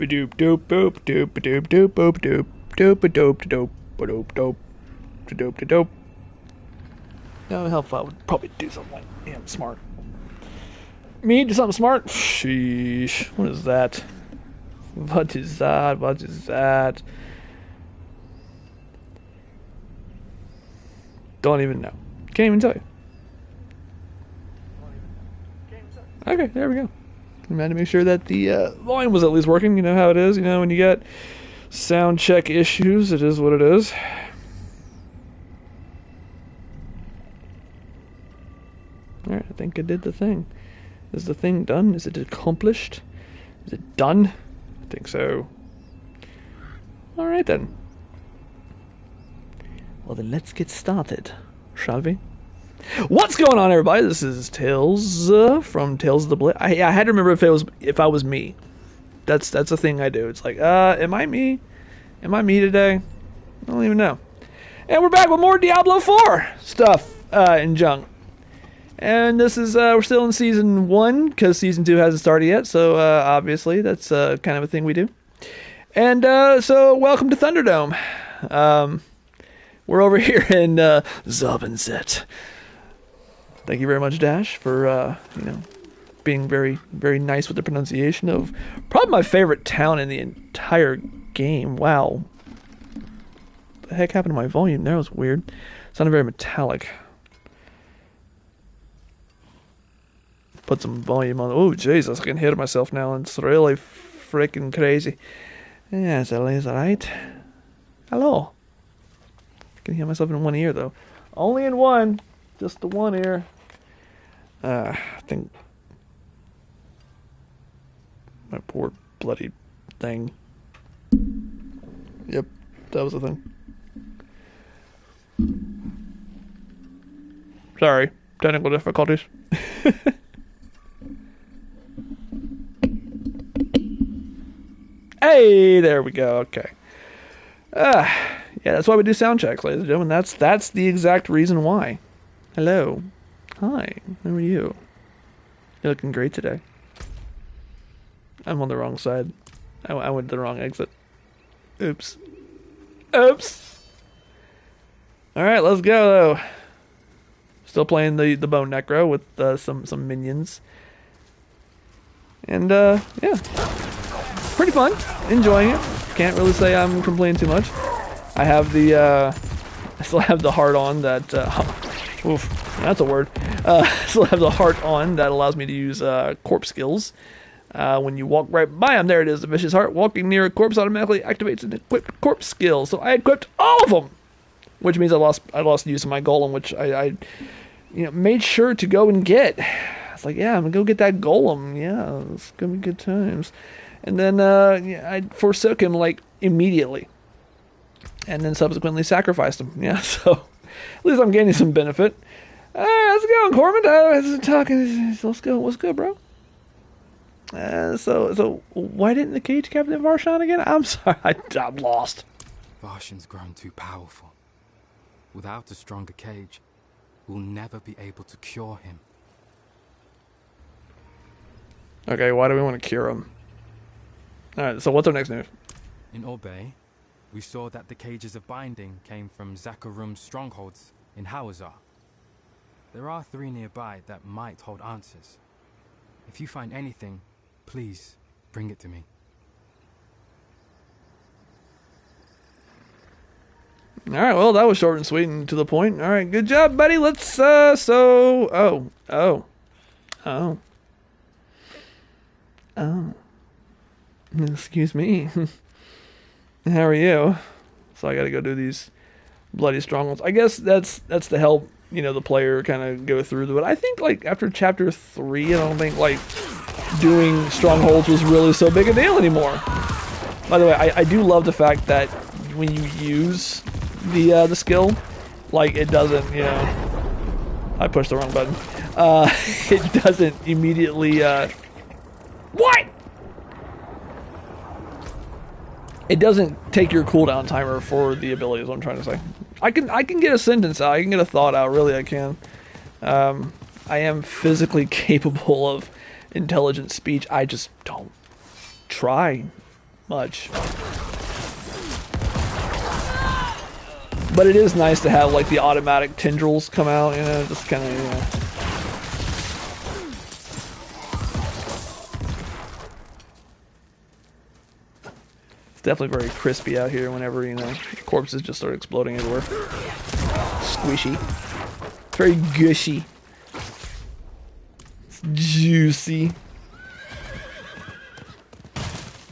doop doop boop doop doop doop boop doop doop doop doop doop doop doop doop. No, help! I would probably do something like smart. Me do something smart? Sheesh. What is that? What is that? What is that? Don't even know. Can't even tell you. Okay, there we go. I had to make sure that the volume was at least working. You know how it is. You know, when you got sound check issues, it is what it is. Alright, I think I did the thing. Is the thing done? Is it accomplished? Is it done? I think so. Alright then. Well then, let's get started, shall we? What's going on, everybody? This is Tails from Tales of the Blitz. I had to remember if I was me. That's a thing I do. It's like, am I me? Am I me today? I don't even know. And we're back with more Diablo 4 stuff and junk. And this is we're still in season 1 because season 2 hasn't started yet. So obviously that's kind of a thing we do. And so welcome to Thunderdome. We're over here in Zabenzet. Thank you very much, Dash, for being very, very nice with the pronunciation of probably my favorite town in the entire game. Wow. What the heck happened to my volume? That was weird. It sounded very metallic. Put some volume on. Oh, Jesus, I can hear myself now. It's really freaking crazy. Yeah, is alright? Hello. I can hear myself in one ear, though. Only in one. Just the one ear. I think my poor bloody thing. Yep, that was the thing. Sorry, technical difficulties. Hey, there we go. Okay. Yeah, that's why we do sound checks, ladies and gentlemen. That's the exact reason why. Hello. Hi. How are you? You're looking great today. I'm on the wrong side. I went to the wrong exit. Oops. Oops. Alright, let's go, though. Still playing the Bone Necro with some minions. And, yeah. Pretty fun. Enjoying it. Can't really say I'm complaining too much. I have the, I still have the heart on that, oof, that's a word. Still have the heart on that allows me to use corpse skills. When you walk right by them, there it is, the vicious heart. Walking near a corpse automatically activates an equipped corpse skill. So I equipped all of them, which means I lost use of my golem, which I made sure to go and get. It's like, yeah, I'm gonna go get that golem. Yeah, it's gonna be good times. And then I forsook him like immediately, and then subsequently sacrificed him. Yeah, so at least I'm gaining some benefit. How's it going, Corbin? Let's go. What's good, bro? So why didn't the cage captain Varshan again? I'm sorry, I'm lost. Varshan's grown too powerful. Without a stronger cage, we'll never be able to cure him. Okay, why do we want to cure him? Alright, so what's our next move? In Orbay, we saw that the cages of binding came from Zakarum's strongholds in Hawazar. There are 3 nearby that might hold answers. If you find anything, please bring it to me. Alright, well, that was short and sweet and to the point. Alright, good job, buddy. Let's, Oh. Excuse me. How are you? So I gotta go do these bloody strongholds. I guess that's to help, the player kind of go through. But I think, like, after chapter 3, I don't think, like, doing strongholds was really so big a deal anymore. By the way, I do love the fact that when you use the skill, like, it doesn't, I pushed the wrong button. It doesn't immediately, what? It doesn't take your cooldown timer for the ability, is what I'm trying to say. I can get a sentence out, I can get a thought out, really I can. I am physically capable of intelligent speech, I just don't try much. But it is nice to have like the automatic tendrils come out, you know, just kind of, you know. It's definitely very crispy out here whenever, you know, corpses just start exploding everywhere. Squishy. It's very gushy. It's juicy.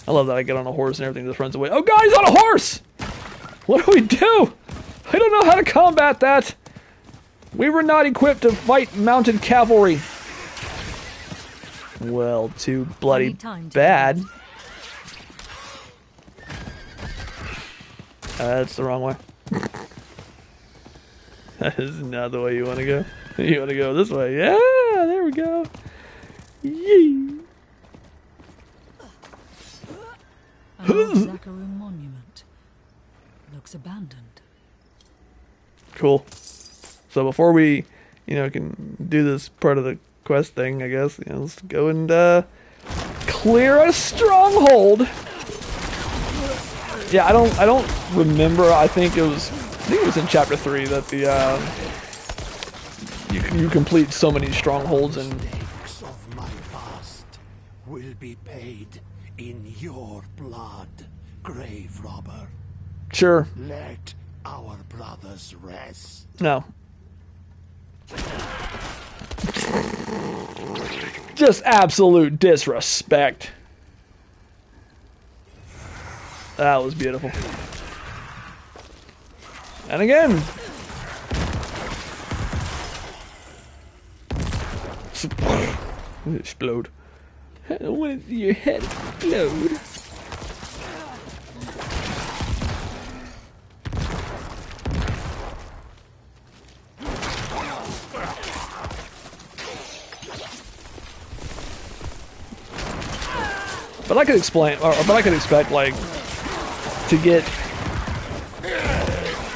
I love that I get on a horse and everything just runs away. Oh god, he's on a horse! What do we do? I don't know how to combat that. We were not equipped to fight mounted cavalry. Well, too bloody bad. That's the wrong way. That is not the way you want to go. You want to go this way. Yeah, there we go. Yee. An old Zakarum monument. Looks abandoned. Cool. So before we, you know, can do this part of the quest thing, I guess, you know, let's go and clear a stronghold. Yeah, I don't remember. I think it was in chapter 3 that the you complete so many strongholds and Mistakes of my past will be paid in your blood, grave robber. sure. Let our brothers rest. No. Just absolute disrespect. That was beautiful. And again. Explode. I don't want to see your head explode. But I could explain, but I could expect, like, to get,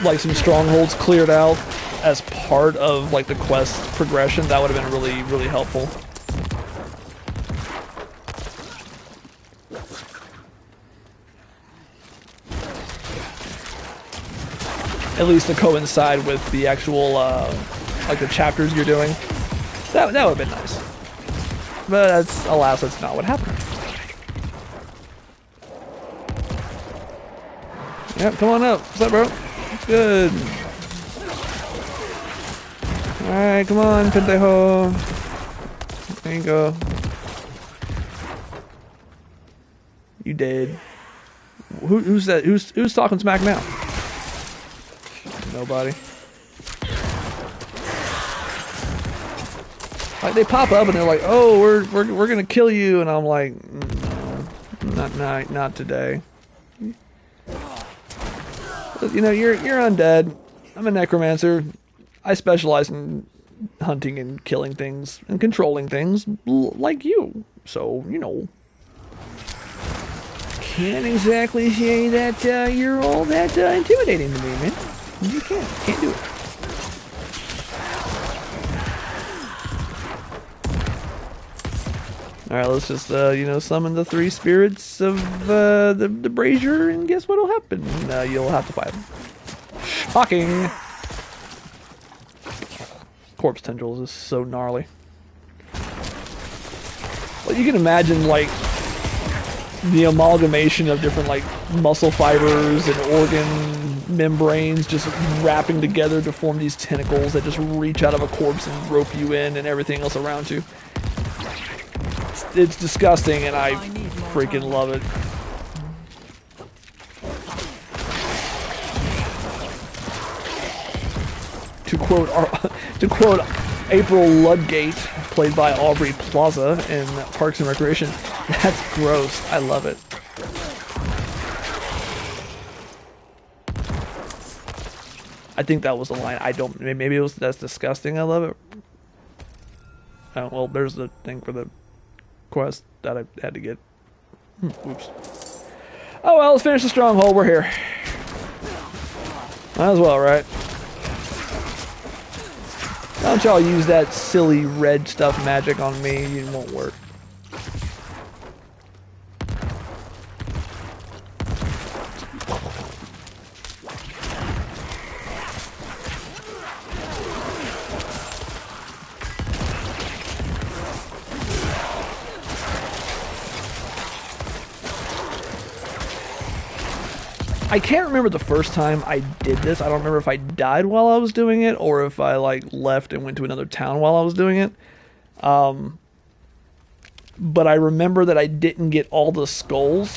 like, some strongholds cleared out as part of, like, the quest progression. That would have been really, really helpful. At least to coincide with the actual, like, the chapters you're doing. That would have been nice. But that's, alas, that's not what happened. Yep, come on up. What's up, bro? It's good. Alright, come on, pendejo. There you go. You dead. Who's that? Who's talking smack now? Nobody. Like, they pop up and they're like, "Oh, we're gonna kill you," and I'm like, "No, not today." You know, you're undead. I'm a necromancer. I specialize in hunting and killing things and controlling things like you. So, you know, can't exactly say that you're all that intimidating to me, man. You can't do it. Alright, let's just, you know, summon the 3 spirits of the brazier, and guess what'll happen? You'll have to fight them. Shocking! Corpse tendrils is so gnarly. Well, you can imagine, like, the amalgamation of different, like, muscle fibers and organ membranes just wrapping together to form these tentacles that just reach out of a corpse and rope you in and everything else around you. It's disgusting, and I freaking love it. To quote April Ludgate, played by Aubrey Plaza in Parks and Recreation, that's gross. I love it. I think that was the line. I don't. Maybe it was that's disgusting. I love it. Oh well, there's the thing for the quest that I had to get. Oops. Oh well, let's finish the stronghold. We're here. Might as well, right? Don't y'all use that silly red stuff magic on me. It won't work. I can't remember the first time I did this. I don't remember if I died while I was doing it or if I like left and went to another town while I was doing it. But I remember that I didn't get all the skulls.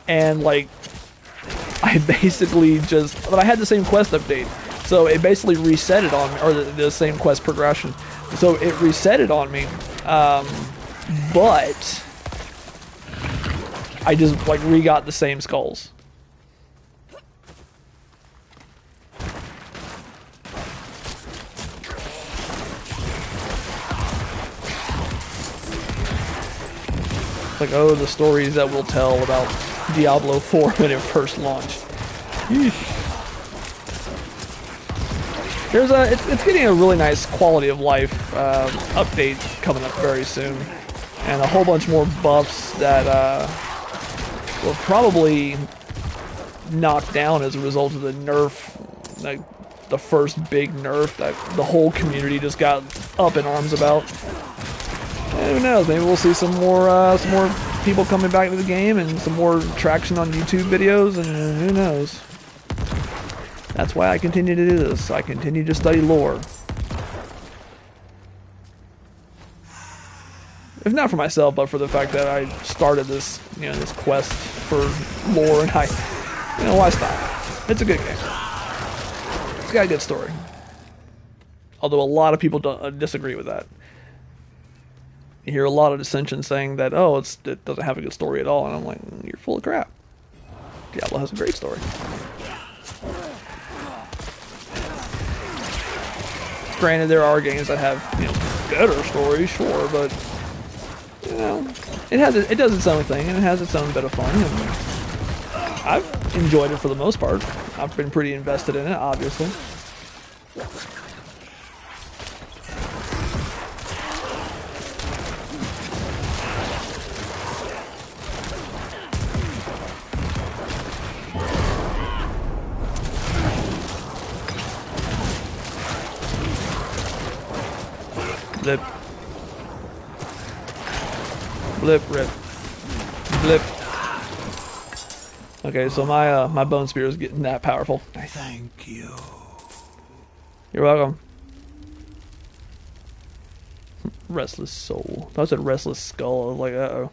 And like I basically but I had the same quest update. So it basically reset it on me, or the same quest progression. So it reset it on me. But I just like re-got the same skulls. Like, oh, the stories that we'll tell about Diablo 4 when it first launched. Yeesh. It's getting a really nice quality of life update coming up very soon, and a whole bunch more buffs that were probably knocked down as a result of the nerf, like the first big nerf that the whole community just got up in arms about. And who knows? Maybe we'll see some more people coming back to the game and some more traction on YouTube videos, and who knows? That's why I continue to do this. I continue to study lore. If not for myself, but for the fact that I started this, this quest for lore, and why stop? It's a good game. It's got a good story. Although a lot of people disagree with that. You hear a lot of dissension saying that, oh, it doesn't have a good story at all, and I'm like, you're full of crap. Diablo has a great story. Granted, there are games that have better stories, sure, but it does its own thing, and it has its own bit of fun, and I've enjoyed it for the most part. I've been pretty invested in it, obviously. Blip. Blip, rip. Blip. Okay, so my bone spear is getting that powerful. Nice. Thank you. You're welcome. Restless soul. I said restless skull. I was like, uh-oh.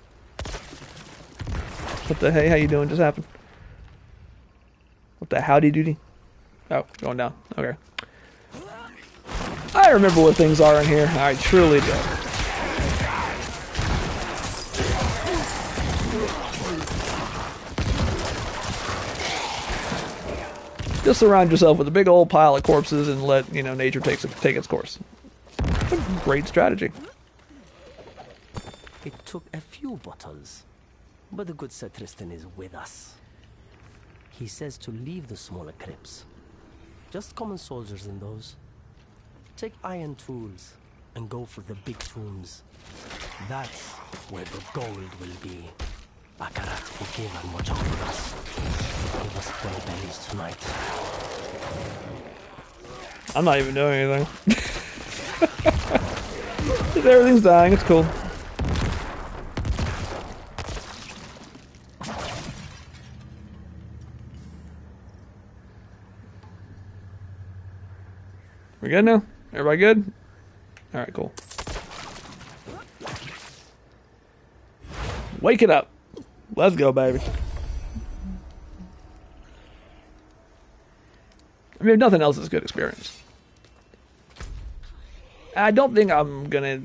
What the hey, how you doing? Just happened. What the howdy doody? Oh, going down. Okay. I remember what things are in here. I truly do. Just surround yourself with a big old pile of corpses and let, nature take its course. It's a great strategy. It took a few bottles, but the good Sir Tristan is with us. He says to leave the smaller crypts. Just common soldiers in those. Take iron tools and go for the big tombs. That's where the gold will be. Baccarat, forgive and watch over us. Give us full bellies tonight. I'm not even doing anything. Everything's dying, it's cool. We good now? Everybody good? Alright, cool. Wake it up. Let's go, baby. I mean, if nothing else, it's a good experience. I don't think I'm gonna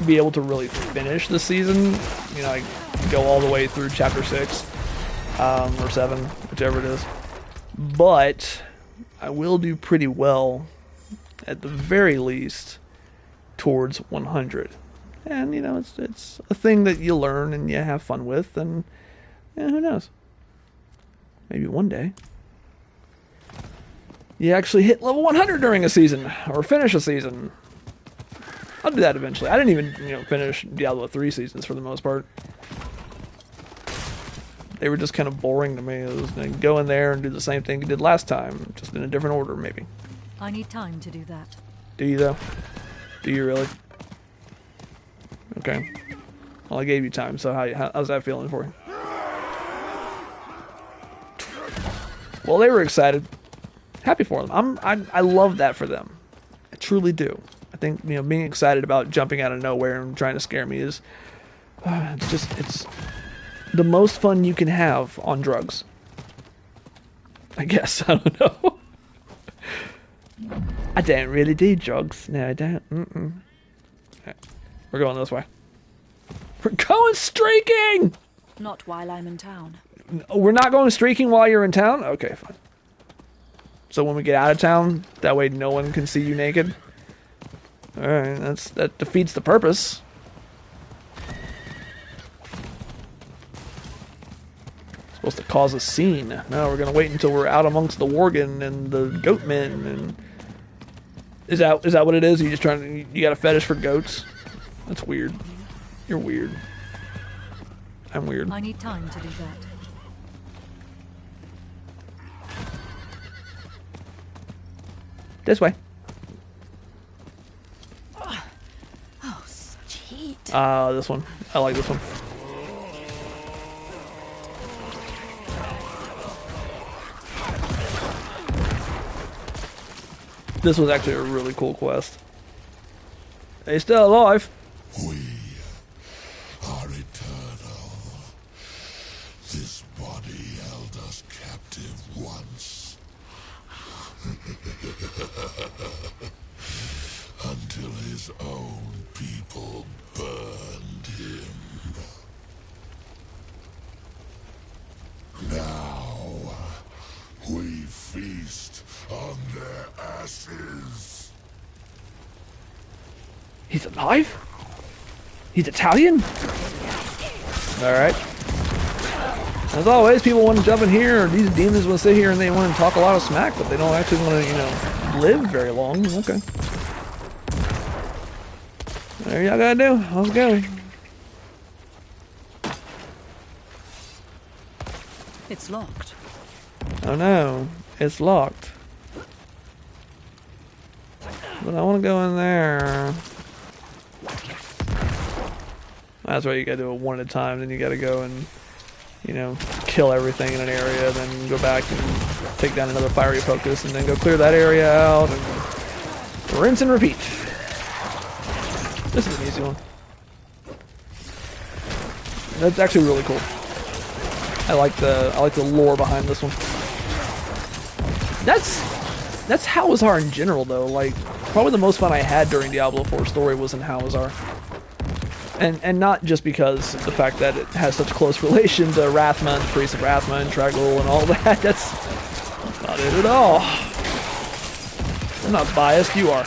be able to really finish the season. Like go all the way through chapter 6 or 7, whichever it is. But I will do pretty well, at the very least, towards 100. And it's a thing that you learn and you have fun with, and who knows? Maybe one day you actually hit level 100 during a season, or finish a season. I'll do that eventually. I didn't even, finish Diablo 3 seasons for the most part. They were just kind of boring to me. It was like, go in there and do the same thing you did last time, just in a different order, maybe. I need time to do that. Do you, though? Do you really? Okay. Well, I gave you time, so how's that feeling for you? Well, they were excited. Happy for them. I love that for them. I truly do. I think, you know, being excited about jumping out of nowhere and trying to scare me is it's the most fun you can have on drugs. I guess. I don't know. I don't really do drugs. No, I don't. Right. We're going this way. We're going streaking! Not while I'm in town. We're not going streaking while you're in town? Okay, fine. So when we get out of town, that way no one can see you naked? Alright, that defeats the purpose. Supposed to cause a scene. No, we're gonna wait until we're out amongst the Worgen and the goatmen and... Is that what it is? You just trying to... You got a fetish for goats? That's weird. You're weird. I'm weird. I need time to do that. This way. Oh, such heat. This one. I like this one. This was actually a really cool quest. He's still alive. We are eternal. This body held us captive once. Until his own people burned him. Now, we feast on their ashes. He's alive? He's Italian? Alright. As always, people want to jump in here, or these demons want to sit here and they want to talk a lot of smack, but they don't actually want to, you know, live very long. Okay. There y'all gotta do. Let's go. It's locked. Oh no, it's locked. But I want to go in there. That's why you gotta do it one at a time, then you gotta go and, you know, kill everything in an area, then go back and take down another fiery focus, and then go clear that area out, and rinse and repeat. This is an easy one. That's actually really cool. I like the lore behind this one. That's Hawazar in general though. Like, probably the most fun I had during Diablo 4 story was in Hawazar. And not just because the fact that it has such close relation to Rathma and Priest of Rathma and Trag'Oul and all that. That's not it at all. I'm not biased, you are.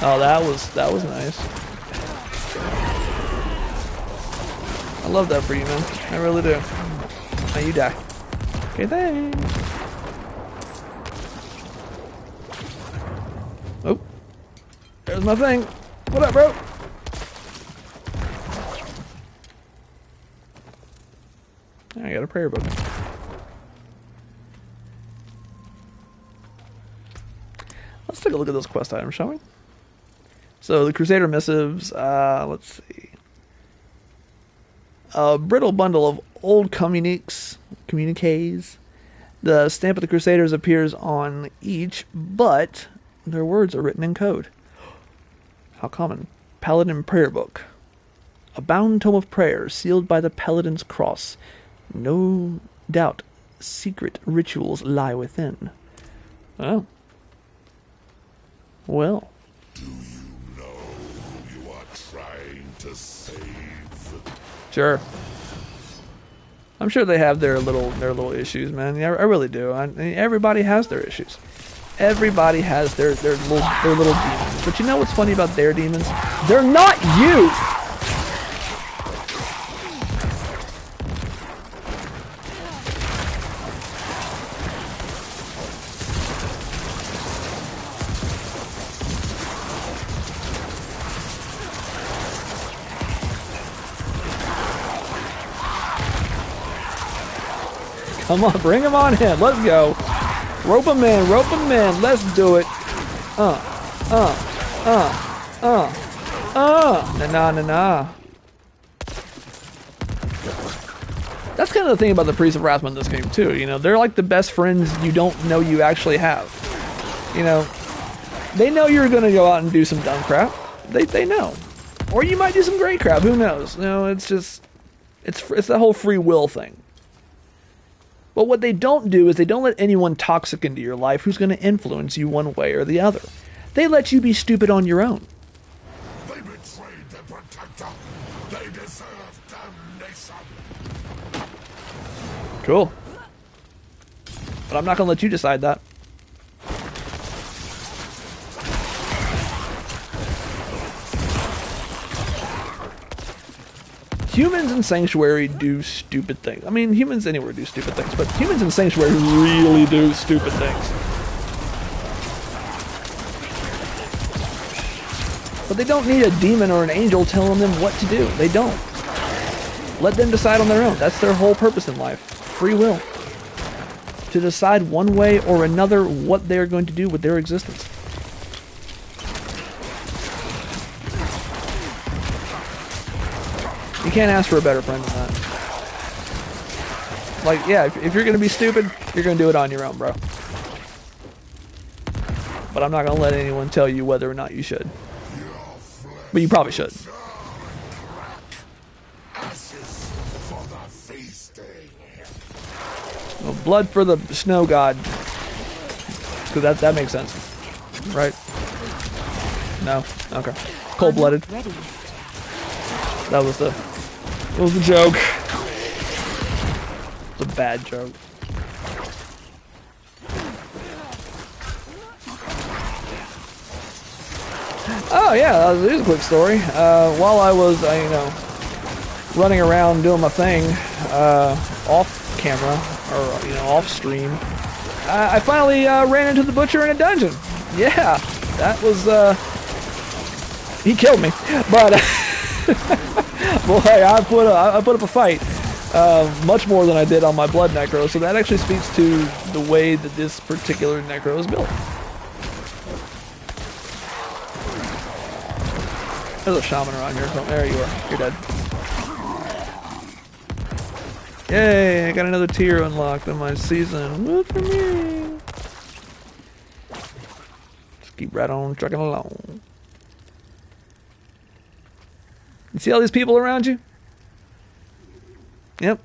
Oh, that was nice. I love that for you, man. I really do. Now you die. Okay, thanks. Oh. There's my thing. What up, bro? I got a prayer book. Let's take a look at those quest items, shall we? So the Crusader missives, let's see. A brittle bundle of old communiques. The stamp of the Crusaders appears on each, but their words are written in code. How common. Paladin Prayer Book. A bound tome of prayers sealed by the Paladin's cross. No doubt secret rituals lie within. Oh. Well. Do you know who you are trying to save? Sure. I'm sure they have their little issues, man. Yeah, I really do. I mean, everybody has their issues. Everybody has their little demons. But you know what's funny about their demons? They're not you! Come on, bring him on in. Let's go. Rope him in. Let's do it. Nah. That's kind of the thing about the Priests of Rathma in this game too. You know, they're like the best friends you don't know you actually have. You know, they know you're gonna go out and do some dumb crap. They know, or you might do some great crap. Who knows? You know, it's just it's the whole free will thing. But what they don't do is they don't let anyone toxic into your life who's going to influence you one way or the other. They let you be stupid on your own. They betrayed their protector. They deserve damnation. Cool. But I'm not going to let you decide that. Humans in Sanctuary do stupid things. I mean, humans anywhere do stupid things, but humans in Sanctuary really do stupid things. But they don't need a demon or an angel telling them what to do. They don't. Let them decide on their own. That's their whole purpose in life. Free will. To decide one way or another what they're going to do with their existence. You can't ask for a better friend than that. Like, yeah, if you're going to be stupid, you're going to do it on your own, bro. But I'm not going to let anyone tell you whether or not you should. But you probably should. Well, blood for the snow god. Because that makes sense. Right? No? Okay. Cold-blooded. That was the joke. It's a bad joke. Oh yeah, here's a quick story. While I was, you know, running around doing my thing, off camera or you know off stream, I finally ran into the butcher in a dungeon. Yeah, that was he killed me, but boy, I put up a fight, much more than I did on my blood necro. So that actually speaks to the way that this particular necro is built. There's a shaman around here. So there you are. You're dead. Yay! I got another tier unlocked in my season. Good for me. Just keep right on trucking along. You see all these people around you? Yep.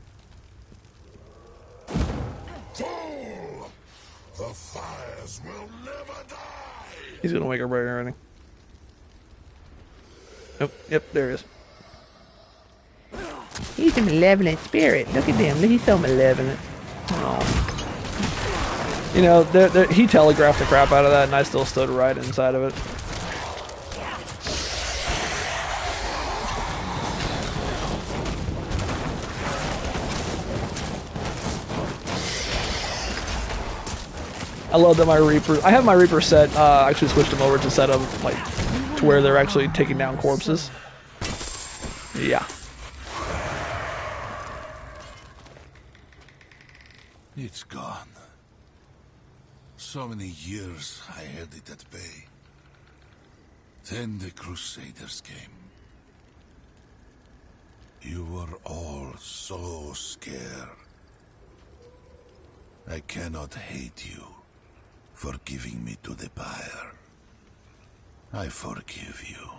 Fool! The fires will never die. He's gonna wake up right already. Oh, yep, there he is. He's a malevolent spirit. Look at him. He's so malevolent. Oh. You know, he telegraphed the crap out of that, and I still stood right inside of it. I love that my Reaper... I have my Reaper set. I actually switched them over to set them, like, to where they're actually taking down corpses. Yeah. It's gone. So many years I held it at bay. Then the Crusaders came. You were all so scared. I cannot hate you for giving me to the pyre. I forgive you.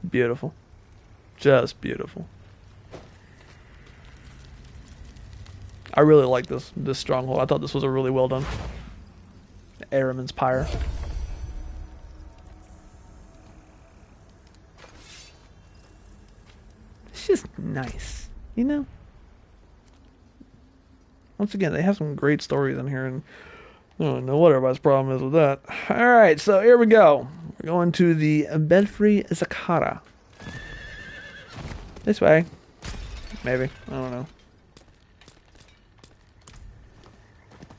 Beautiful. Just beautiful. I really like this stronghold. I thought this was a really well done. Ahriman's Pyre. It's just nice, you know? Once again, they have some great stories in here, and I don't know what everybody's problem is with that. Alright, so here we go. We're going to the Belfry Zakara. This way. Maybe. I don't know.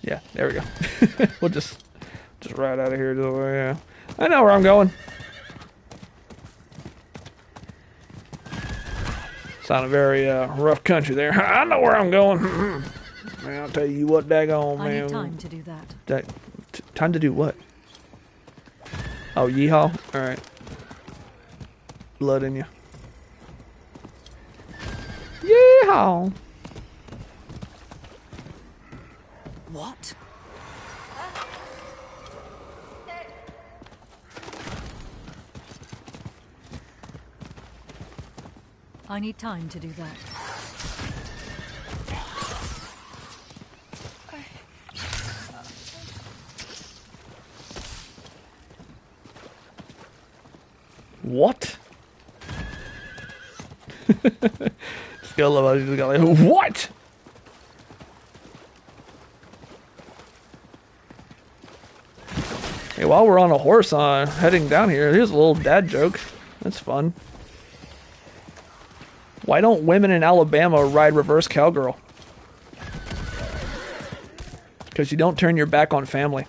Yeah, there we go. We'll just ride out of here. Yeah. I know where I'm going. Sounded very rough country there. I know where I'm going. Man, I'll tell you what, daggone, man. I need time to do that. Time to do what? Oh, yeehaw? Alright. Blood in you. Oh. What? I need time to do that. What? Just gotta love how you just got like, what? Hey, while we're on a horse heading down here, here's a little dad joke. That's fun. Why don't women in Alabama ride reverse cowgirl? Because you don't turn your back on family.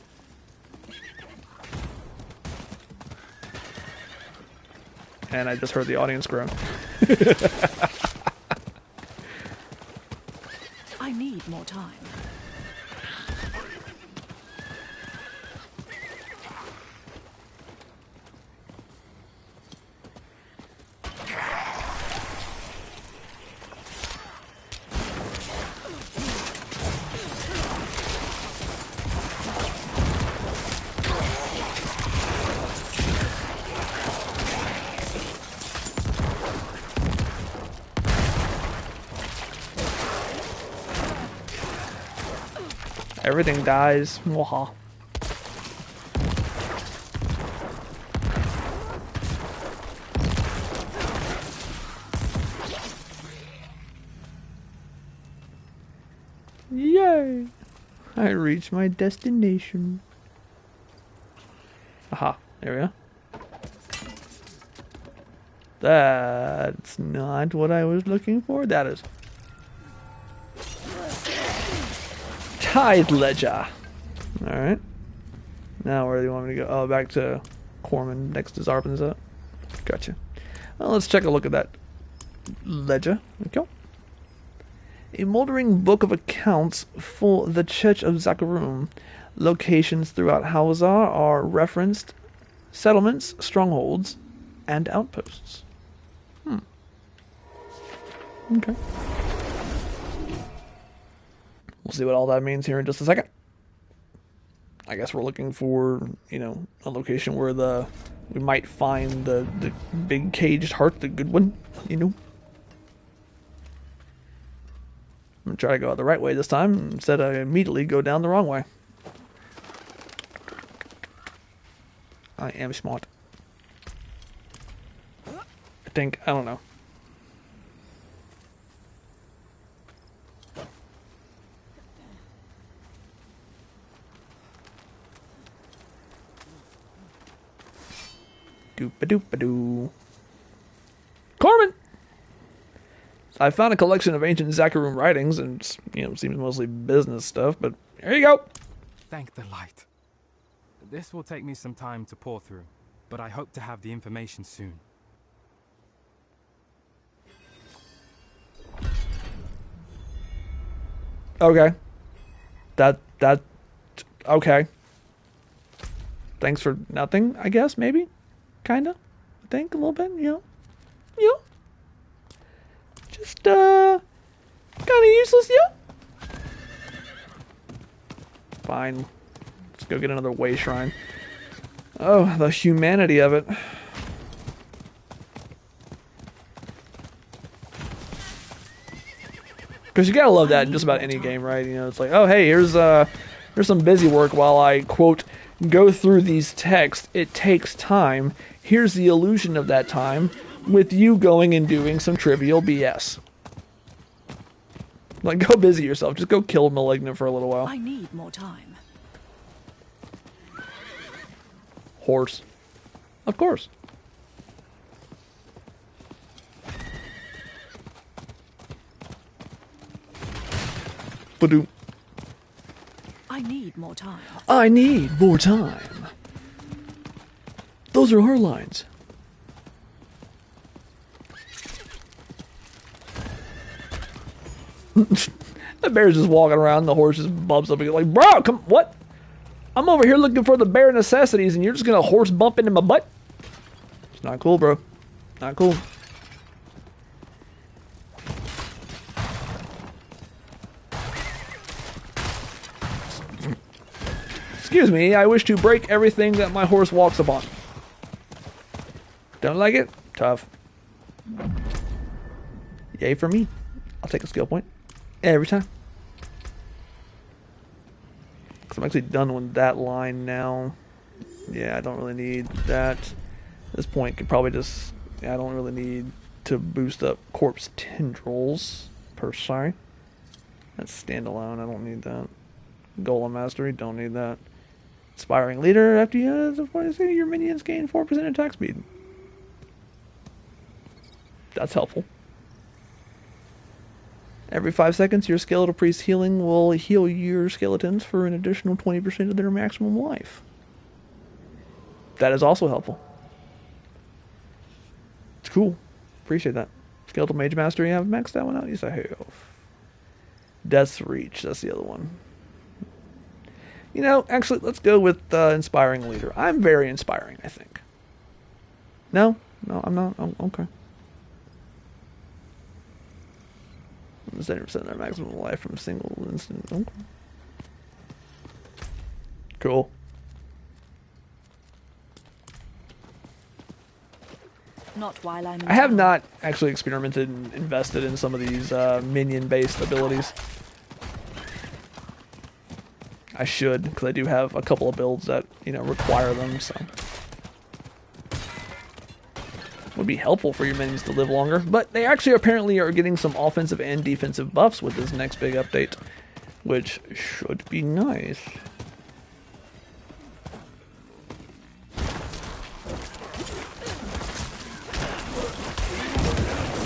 And I just heard the audience groan. I need more time. Everything dies. Mwaha. Yay! I reached my destination. Aha, there we go. That's not what I was looking for. That is. Tide Ledger. Alright. Now where do you want me to go? Oh, back to Corman next to Zarpin, is that? Gotcha. Well, let's take a look at that ledger. There we go. A moldering book of accounts for the Church of Zakarum. Locations throughout Hawazar are referenced. Settlements, strongholds, and outposts. Okay. We'll see what all that means here in just a second. I guess we're looking for, you know, a location where we might find the big caged heart, the good one, you know. I'm gonna try to go out the right way this time instead of immediately go down the wrong way. I am smart. I think, I don't know. Doop-a-doop-a-doo. Corman! I found a collection of ancient Zakarum writings, and it's, you know, seems mostly business stuff, but here you go! Thank the light. This will take me some time to pore through, but I hope to have the information soon. Okay. Okay. Thanks for nothing, I guess, maybe? Kinda? I think, a little bit, you know? You know? Just, kinda useless, yeah? Fine. Let's go get another way shrine. Oh, the humanity of it. Because you gotta love that in just about any game, right? You know, it's like, oh, hey, here's some busy work while I, quote, go through these texts. It takes time. Here's the illusion of that time with you going and doing some trivial BS. Like, go busy yourself. Just go kill Malignant for a little while. I need more time. Horse. Of course. Ba-doom. I need more time. I need more time. Those are her lines. The bear's just walking around, the horse just bumps up and like, bro, come, what? I'm over here looking for the bare necessities and you're just gonna horse bump into my butt? It's not cool, bro. Not cool. Excuse me, I wish to break everything that my horse walks upon. Don't like it? Tough. Yay for me. I'll take a skill point. Every time. Because I'm actually done with that line now. Yeah, I don't really need that. At this point, could probably just... Yeah, I don't really need to boost up corpse tendrils, per se. That's standalone, I don't need that. Golem Mastery, don't need that. Inspiring Leader, after you use a point, your minions gain 4% attack speed. That's helpful. Every 5 seconds, your Skeletal Priest healing will heal your skeletons for an additional 20% of their maximum life. That is also helpful. It's cool. Appreciate that. Skeletal Mage Mastery, I have maxed that one out? Yes, I have. Death's Reach, that's the other one. You know, actually, let's go with Inspiring Leader. I'm very inspiring, I think. No? No, I'm not? Oh, okay. 70% of their maximum life from a single instant. Okay. Cool. Not while I'm in I have town. not actually experimented and invested in some of these minion-based abilities. I should, because I do have a couple of builds that, you know, require them, so. Would be helpful for your minions to live longer, but they actually apparently are getting some offensive and defensive buffs with this next big update, which should be nice.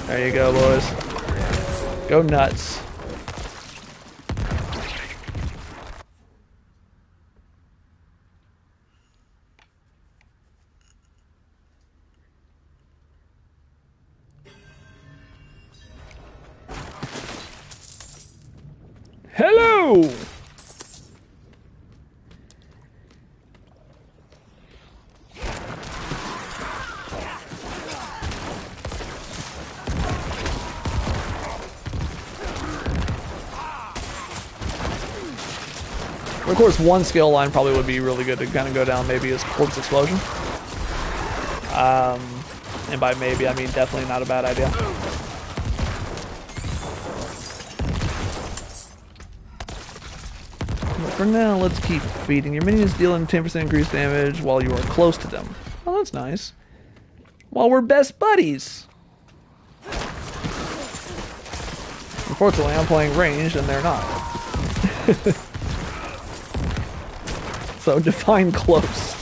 There you go, boys. Go nuts. Hello! Of course, one skill line probably would be really good to kind of go down maybe is Corpse Explosion. And by maybe, I mean definitely not a bad idea. But for now, let's keep feeding. Your minions dealing 10% increased damage while you are close to them. Oh, that's nice. While we're best buddies. Unfortunately, I'm playing ranged and they're not. So define close.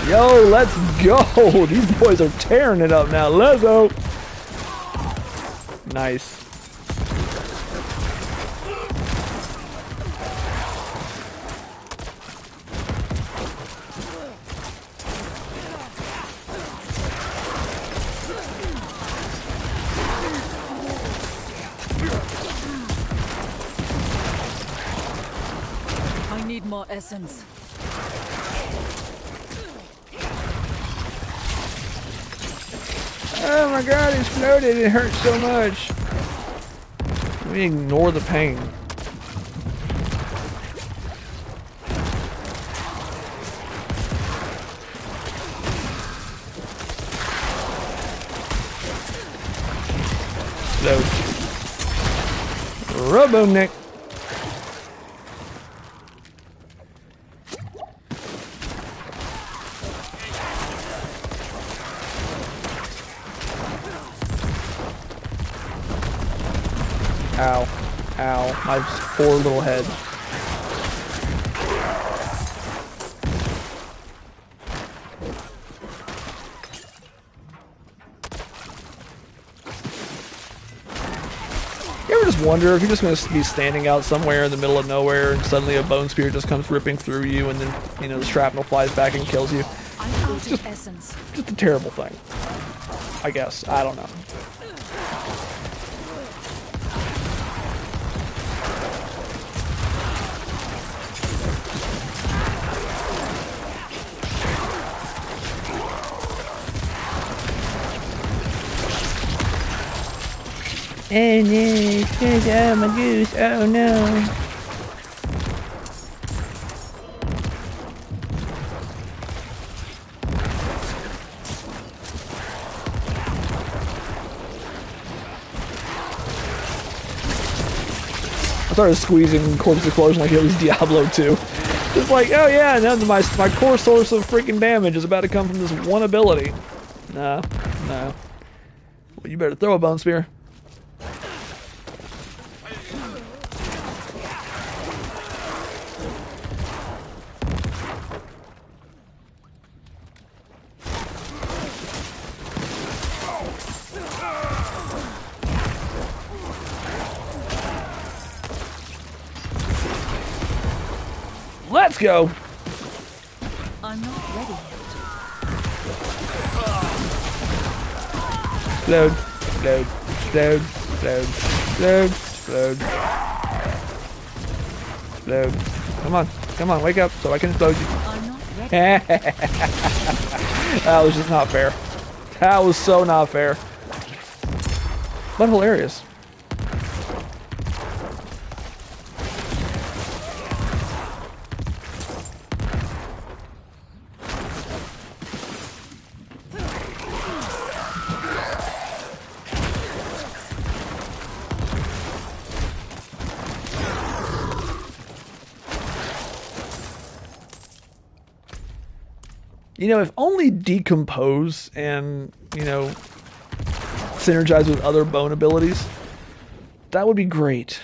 Yo, let's go! These boys are tearing it up now. Let's go! Nice. I need more essence. Oh my god, it exploded. It hurts so much. Let me ignore the pain. So, Robo Nick. Ow. Ow. My poor little head. You ever just wonder if you're just going to be standing out somewhere in the middle of nowhere and suddenly a bone spear just comes ripping through you and then, you know, the shrapnel flies back and kills you? I'm out of essence. Just a terrible thing. I guess. I don't know. Oh no, oh my goose, oh no. I started squeezing Corpse Explosion like it was Diablo 2. It's like, oh yeah, now my core source of freaking damage is about to come from this one ability. No, no. Well, you better throw a Bone Spear. Let's go! I'm not ready yet. Load, load, load, load, load, load. Load. Come on, wake up so I can explode you. I'm not ready. That was just not fair. That was so not fair. But hilarious. You know, if only decompose and, you know, synergize with other bone abilities, that would be great.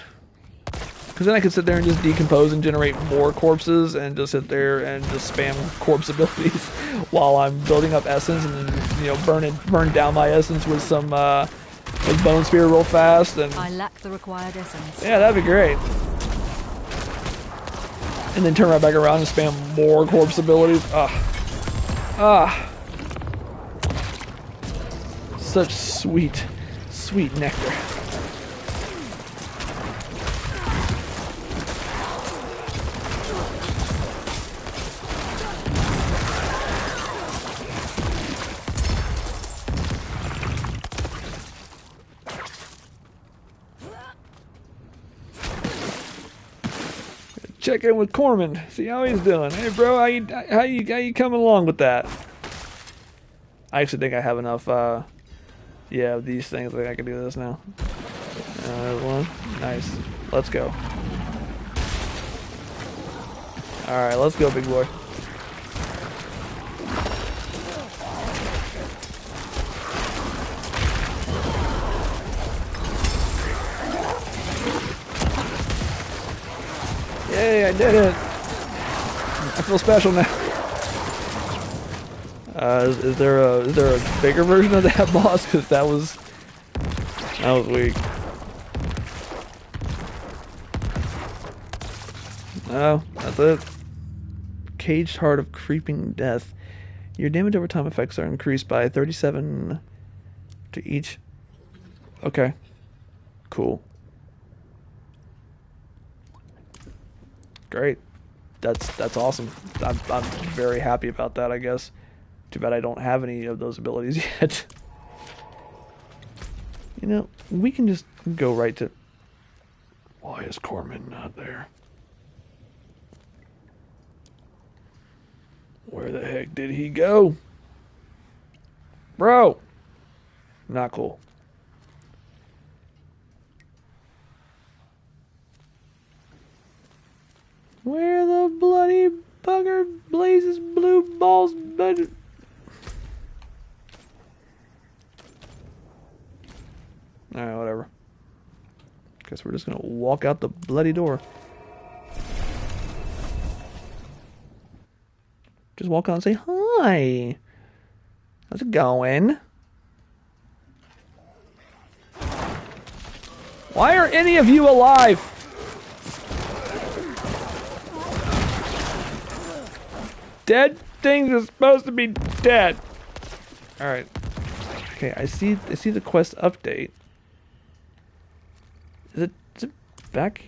Because then I could sit there and just decompose and generate more corpses and just sit there and just spam corpse abilities while I'm building up essence and then, you know, burn down my essence with some with Bone Spear real fast. And I lack the required essence. yeah, that'd be great. And then turn right back around and spam more corpse abilities. Such sweet, sweet nectar. Check in with Corman. See how he's doing. Hey, bro, how you coming along with that? I actually think I have enough. Yeah, these things. Like I can do this now. There's one. Nice. Let's go. All right, let's go, big boy. Yay, I did it! I feel special now. Is there a bigger version of that boss? Because that was weak. Oh, that's it. Caged Heart of Creeping Death. Your damage over time effects are increased by 37 to each. Okay. Cool. Great. That's awesome. I'm very happy about that, I guess. Too bad I don't have any of those abilities yet. You know, we can just go right to... Why is Corman not there? Where the heck did he go? Bro! Not cool. Where the bloody bugger blazes blue balls budget? Alright, whatever. Guess we're just gonna walk out the bloody door. Just walk out and say hi. How's it going? Why are any of you alive? Dead things are supposed to be dead. Alright. Okay, I see the quest update. Is it back?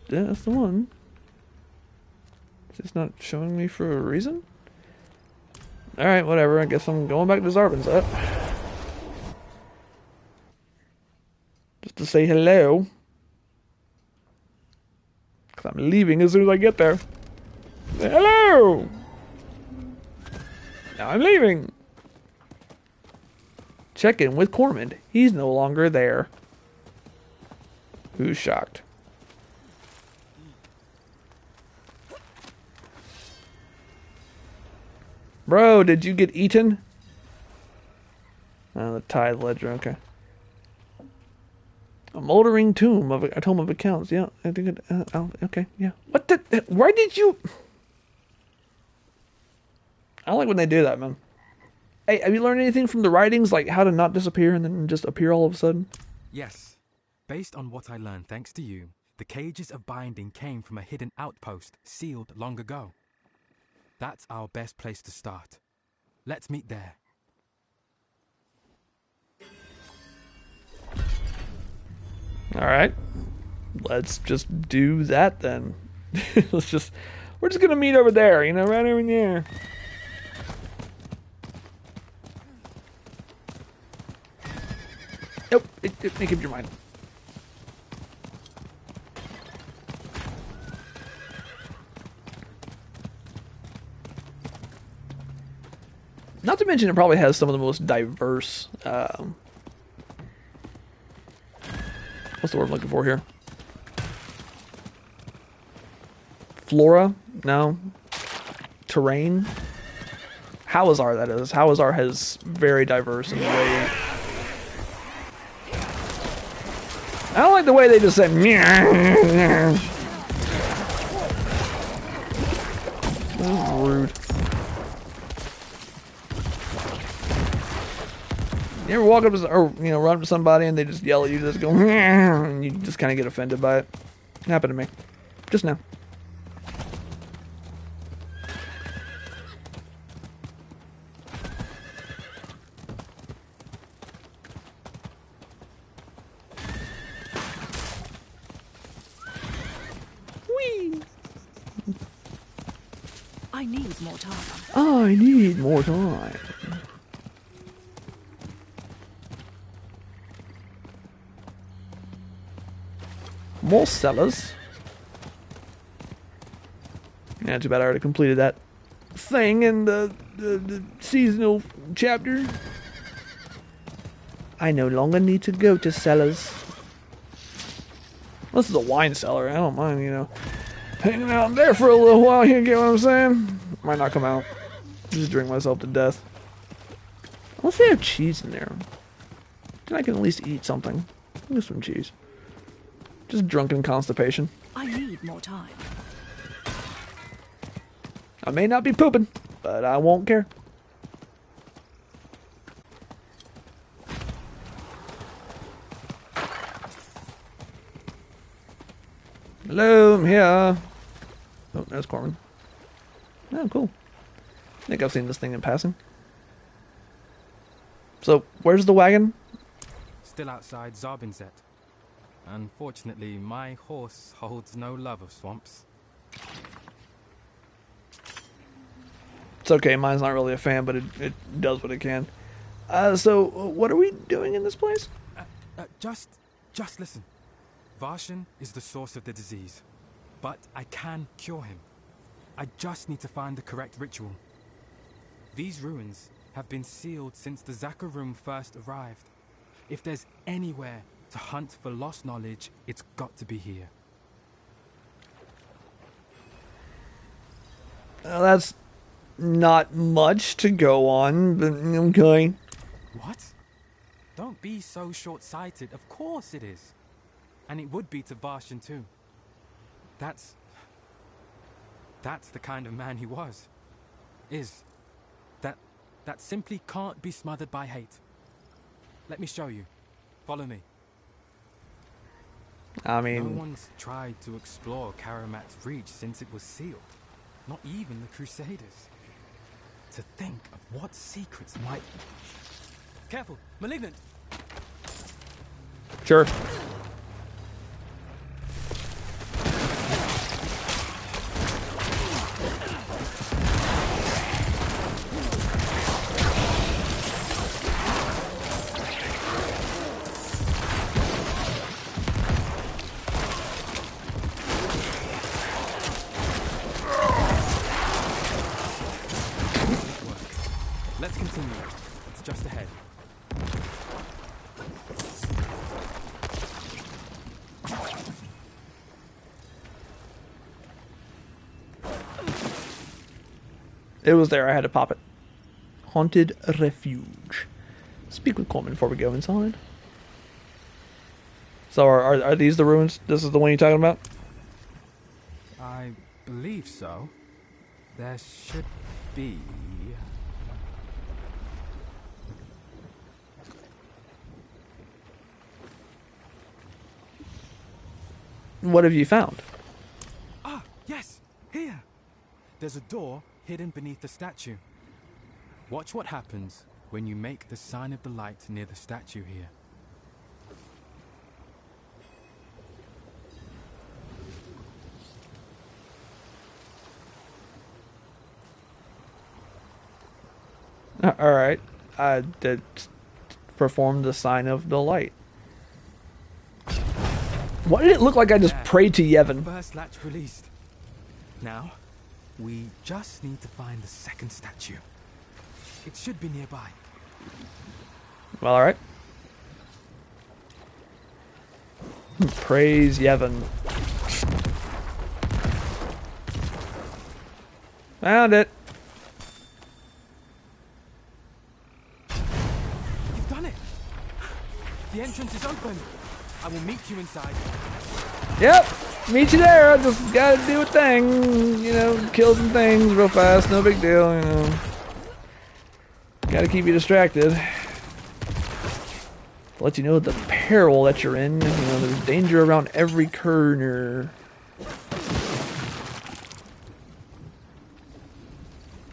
Yeah, that's the one. It's not showing me for a reason? Alright, whatever. I guess I'm going back to Zarban's. to say hello. Because I'm leaving as soon as I get there. Say hello! Now I'm leaving. Check in with Cormand. He's no longer there. Who's shocked? Bro, did you get eaten? Oh, the tithe ledger, okay. A moldering tomb of a tome of accounts. Yeah, I think it. Okay, yeah. What the? Why did you? I don't like when they do that, man. Hey, have you learned anything from the writings, like how to not disappear and then just appear all of a sudden? Yes. Based on what I learned thanks to you, the cages of binding came from a hidden outpost sealed long ago. That's our best place to start. Let's meet there. All right, let's just do that then. We're just gonna meet over there, you know, right over there. Nope, make up your mind. Not to mention, it probably has some of the most diverse. What's the word I'm looking for here? Flora? No. Terrain? Hawazar, that is. Hawazar has very diverse in the way. I don't like the way they just said. That was rude. You ever walk up to, or run up to somebody and they just yell at you, just go, and you just kind of get offended by it? It happened to me just now. Whee! I need more time. I need more time. More sellers. Yeah, too bad I already completed that thing in the seasonal chapter. I no longer need to go to cellars. This is a wine cellar. I don't mind, hanging out there for a little while. You get what I'm saying? Might not come out. Just drink myself to death. Unless they have cheese in there. Then I can at least eat something. Get some cheese. Just drunken constipation. I need more time. I may not be pooping, but I won't care. Hello, I'm here. Oh, there's Corman. Oh, cool. I think I've seen this thing in passing. So, where's the wagon? Still outside Zarbinzet. Unfortunately, my horse holds no love of swamps. It's okay, mine's not really a fan, but it does what it can. So, what are we doing in this place? Just listen. Varshan is the source of the disease, but I can cure him. I just need to find the correct ritual. These ruins have been sealed since the Zakarum first arrived. If there's anywhere to hunt for lost knowledge, it's got to be here. Well, that's not much to go on, but okay. What? Don't be so short-sighted. Of course it is. And it would be to Varshan too. That's the kind of man he was. That simply can't be smothered by hate. Let me show you. Follow me. I mean, no one's tried to explore Karamat's Reach since it was sealed. Not even the Crusaders. To think of what secrets might... Careful! Malignant! sure. It was there. I had to pop it. Haunted Refuge. Speak with Coleman before we go inside. So are these the ruins? This is the one you're talking about? I believe so. There should be... What have you found? Ah, yes! Here! There's a door hidden beneath the statue. Watch what happens when you make the sign of the light near the statue here. Alright. I did perform the sign of the light. Why did it look like I just prayed to Yevon? First latch released. Now, we just need to find the second statue. It should be nearby. Well, alright. Praise Yevon. Found it. You've done it. The entrance is open. I will meet you inside. Yep. Meet you there. I just gotta do a thing. You know, kill some things real fast. No big deal, you know. Gotta keep you distracted. Let you know the peril that you're in. You know, there's danger around every corner.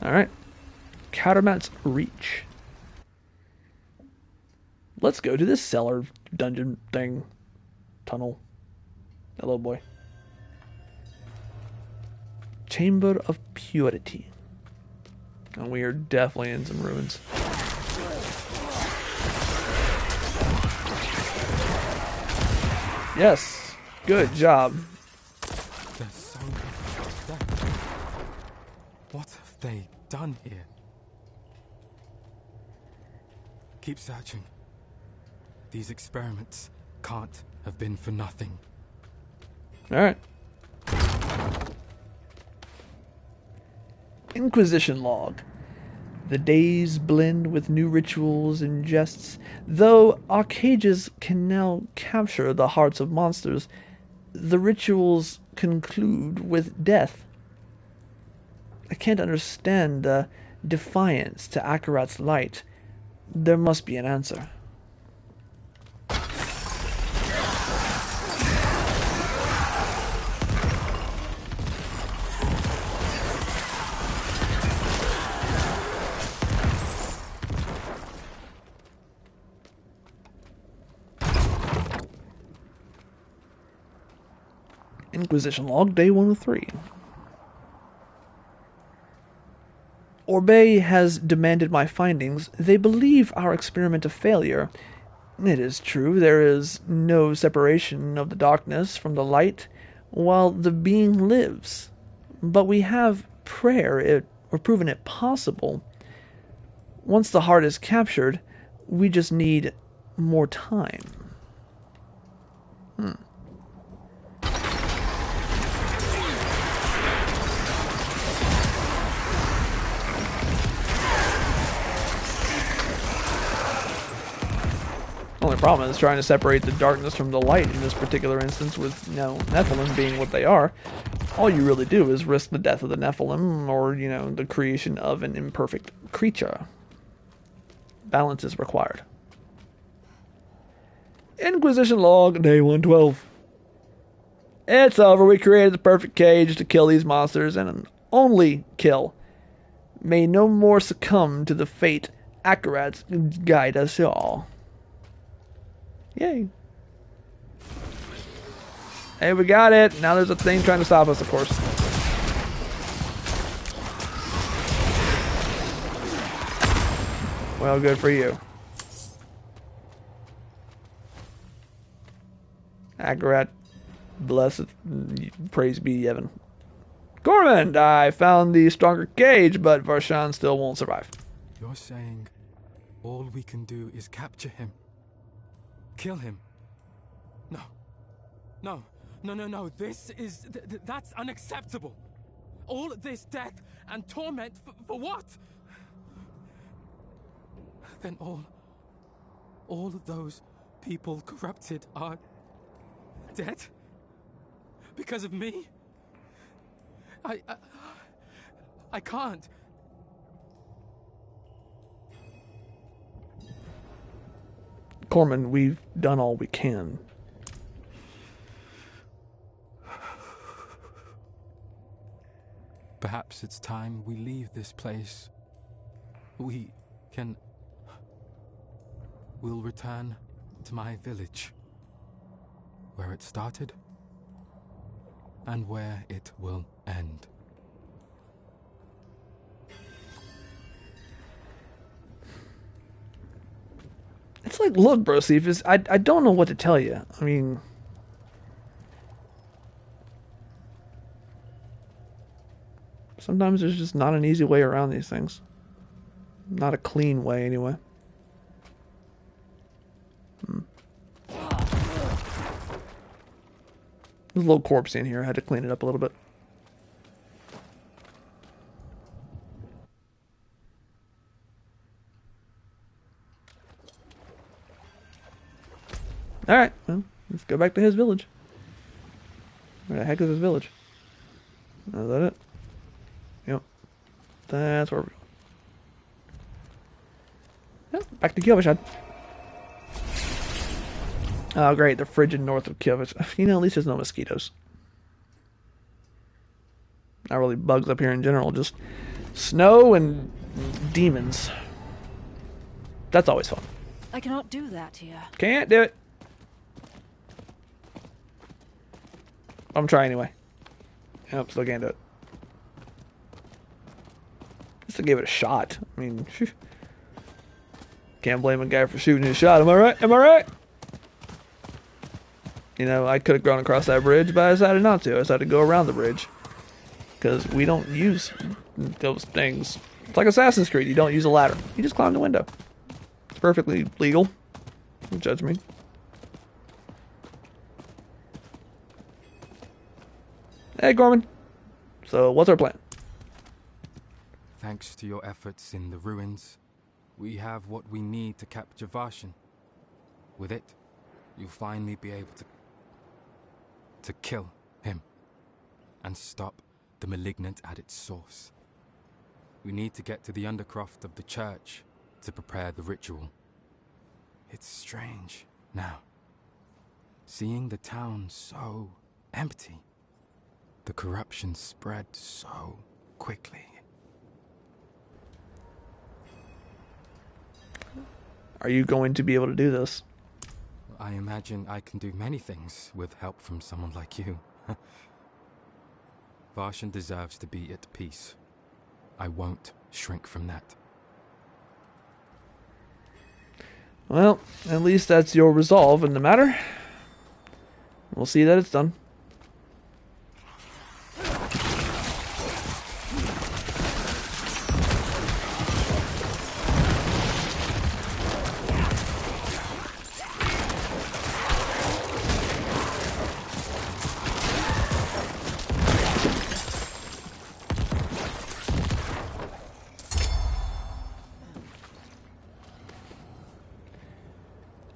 Alright. Countermat's Reach. Let's go to this cellar dungeon thing. Tunnel. Hello, boy. Chamber of Purity. And we are definitely in some ruins. Yes. Good job. There's so many there. What have they done here? Keep searching. These experiments can't have been for nothing. Alright. Inquisition log. The days blend with new rituals and jests. Though our cages can now capture the hearts of monsters, the rituals conclude with death. I can't understand the defiance to Akarat's light. There must be an answer. Inquisition log, day 103. Orbay has demanded my findings. They believe our experiment a failure. It is true, there is no separation of the darkness from the light while the being lives. But we have proven it possible. Once the heart is captured, we just need more time. Only problem is trying to separate the darkness from the light in this particular instance with, you know, Nephilim being what they are. All you really do is risk the death of the Nephilim or, you know, the creation of an imperfect creature. Balance is required. Inquisition log, day 112. It's over. We created the perfect cage to kill these monsters and only kill. May no more succumb to the fate Akarat's guide us all. Yay. Hey, we got it. Now there's a thing trying to stop us, of course. Well, good for you. Akarat, blessed, praise be Yevon. Gormand, I found the stronger cage, but Varshan still won't survive. You're saying all we can do is capture him? Kill him? No. No. No, no, no. This is... that's unacceptable. All this death and torment for what? Then all of those people corrupted are dead? Because of me? I can't. Corman, we've done all we can. Perhaps it's time we leave this place. We'll return to my village, where it started and where it will end. It's like, look, bro, Cephas, I don't know what to tell you. I mean, sometimes there's just not an easy way around these things. Not a clean way, anyway. There's a little corpse in here. I had to clean it up a little bit. Alright, well, let's go back to his village. Where the heck is his village? Is that it? Yep. That's where we're going. Yep, back to Kiovish. Oh, great, the frigid north of Kiovish. You know, at least there's no mosquitoes. Not really bugs up here in general, just snow and demons. That's always fun. I cannot do that here. Can't do it. I'm trying anyway. Yep, still can't do it. Still gave it a shot. I mean, phew. Can't blame a guy for shooting his shot. Am I right? Am I right? You know, I could have gone across that bridge, but I decided not to. I decided to go around the bridge. Because we don't use those things. It's like Assassin's Creed. You don't use a ladder. You just climb the window. It's perfectly legal. Don't judge me. Hey, Gorman. So, what's our plan? Thanks to your efforts in the ruins, we have what we need to capture Varshan. With it, you'll finally be able to kill him and stop the Malignant at its source. We need to get to the undercroft of the church to prepare the ritual. It's strange now, seeing the town so empty. The corruption spread so quickly. Are you going to be able to do this? I imagine I can do many things with help from someone like you. Varshan deserves to be at peace. I won't shrink from that. Well, at least that's your resolve in the matter. We'll see that it's done.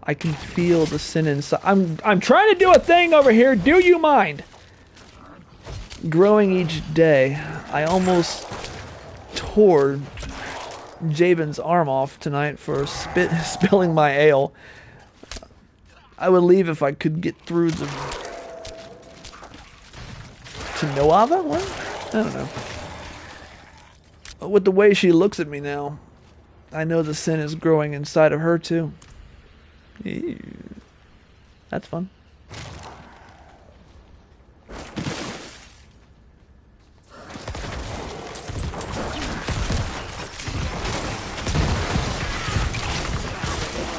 I can feel the sin inside. I'm trying to do a thing over here. Do you mind? Growing each day. I almost tore Jabin's arm off tonight for spilling my ale. I would leave if I could get through the... To Noava? What? I don't know. But with the way she looks at me now, I know the sin is growing inside of her too. Ew. That's fun.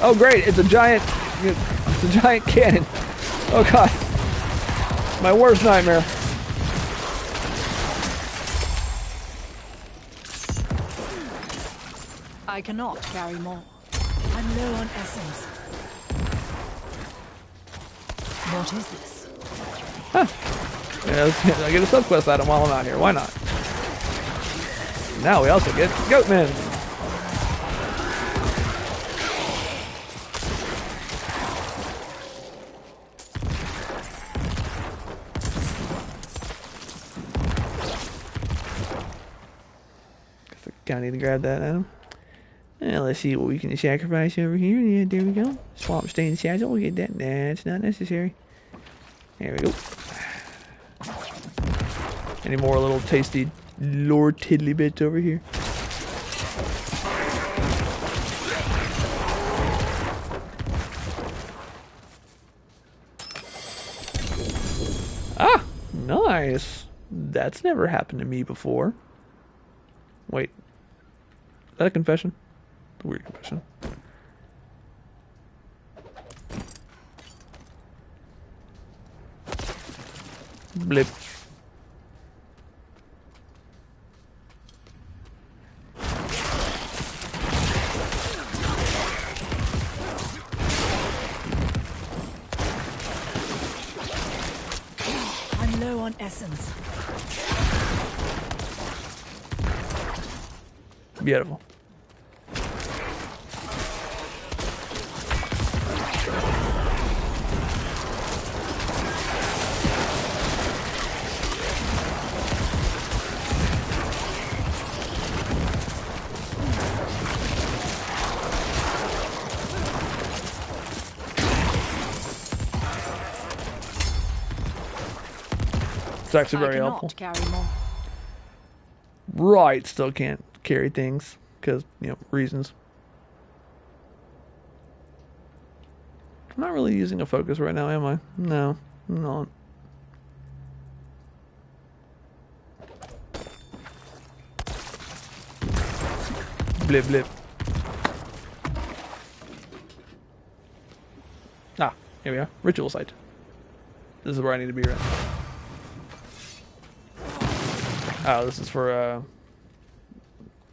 Oh great, it's a giant cannon. Oh god. My worst nightmare. I cannot carry more. I'm low on essence. What is this? Huh. Yeah, I get a subquest item while I'm out here. Why not? Now we also get Goatman. Guess I need to grab that item. And let's see what we can sacrifice over here. Yeah, there we go. Swamp stain satchel. We'll get that. That's not necessary. There we go. Any more little tasty Lord Tiddly bits over here? Ah, nice. That's never happened to me before. Wait, is that a confession? A weird confession. Blip. I'm low on essence. Beautiful. It's actually very I helpful. cannot carry more. Right, still can't carry things because, you know, reasons. I'm not really using a focus right now, am I? No, I'm not. Blip, blip. Ah, here we are. Ritual site. This is where I need to be right now. Oh, this is for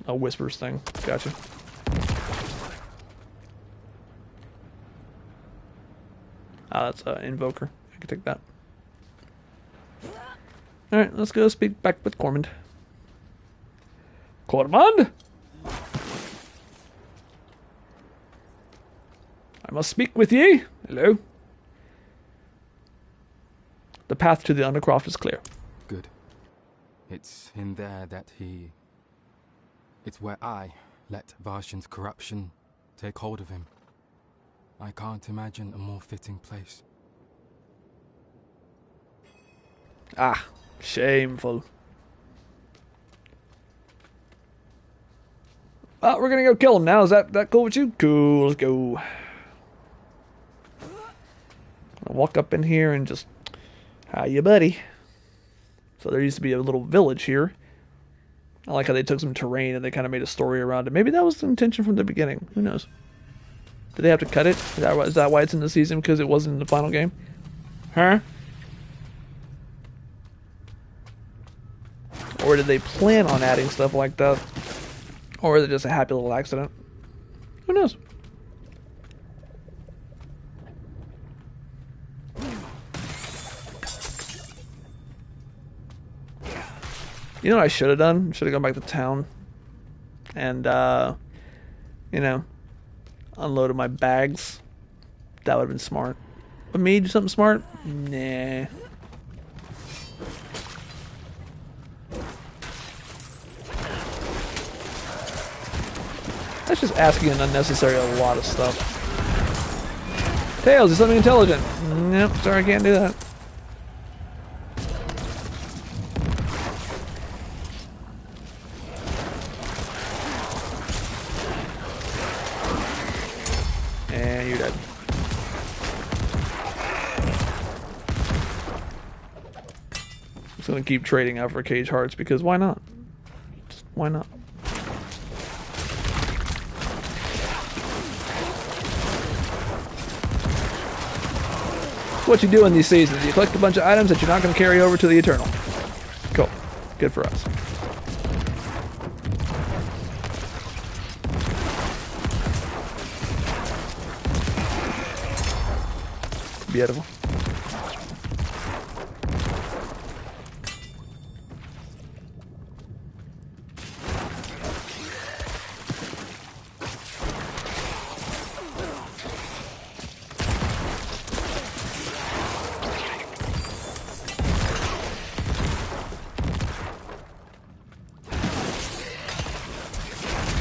a whispers thing. Gotcha. Ah, that's invoker. I can take that. All right, let's go speak back with Cormand. Cormand, I must speak with ye. Hello. The path to the Undercroft is clear. Good. It's in there that he... It's where I let Varshan's corruption take hold of him. I can't imagine a more fitting place. Ah, shameful. Well, we're gonna go kill him now. Is that cool with you? Cool, let's go. I'll walk up in here and just... Hiya, buddy. So there used to be a little village here. I like how they took some terrain and they kind of made a story around it. Maybe that was the intention from the beginning. Who knows? Did they have to cut it? Is that why it's in the season? Because it wasn't in the final game? Huh? Or did they plan on adding stuff like that? Or is it just a happy little accident? Who knows? You know what I should have done? Should have gone back to town and, you know, unloaded my bags. That would have been smart. But me do something smart? Nah. That's just asking an unnecessary a lot of stuff. Tails, do something intelligent. Nope, sorry, I can't do that. And you're dead. I'm just gonna keep trading out for cage hearts because why not? Just why not? What you do in these seasons, you collect a bunch of items that you're not going to carry over to the Eternal. Cool. Good for us. Beautiful.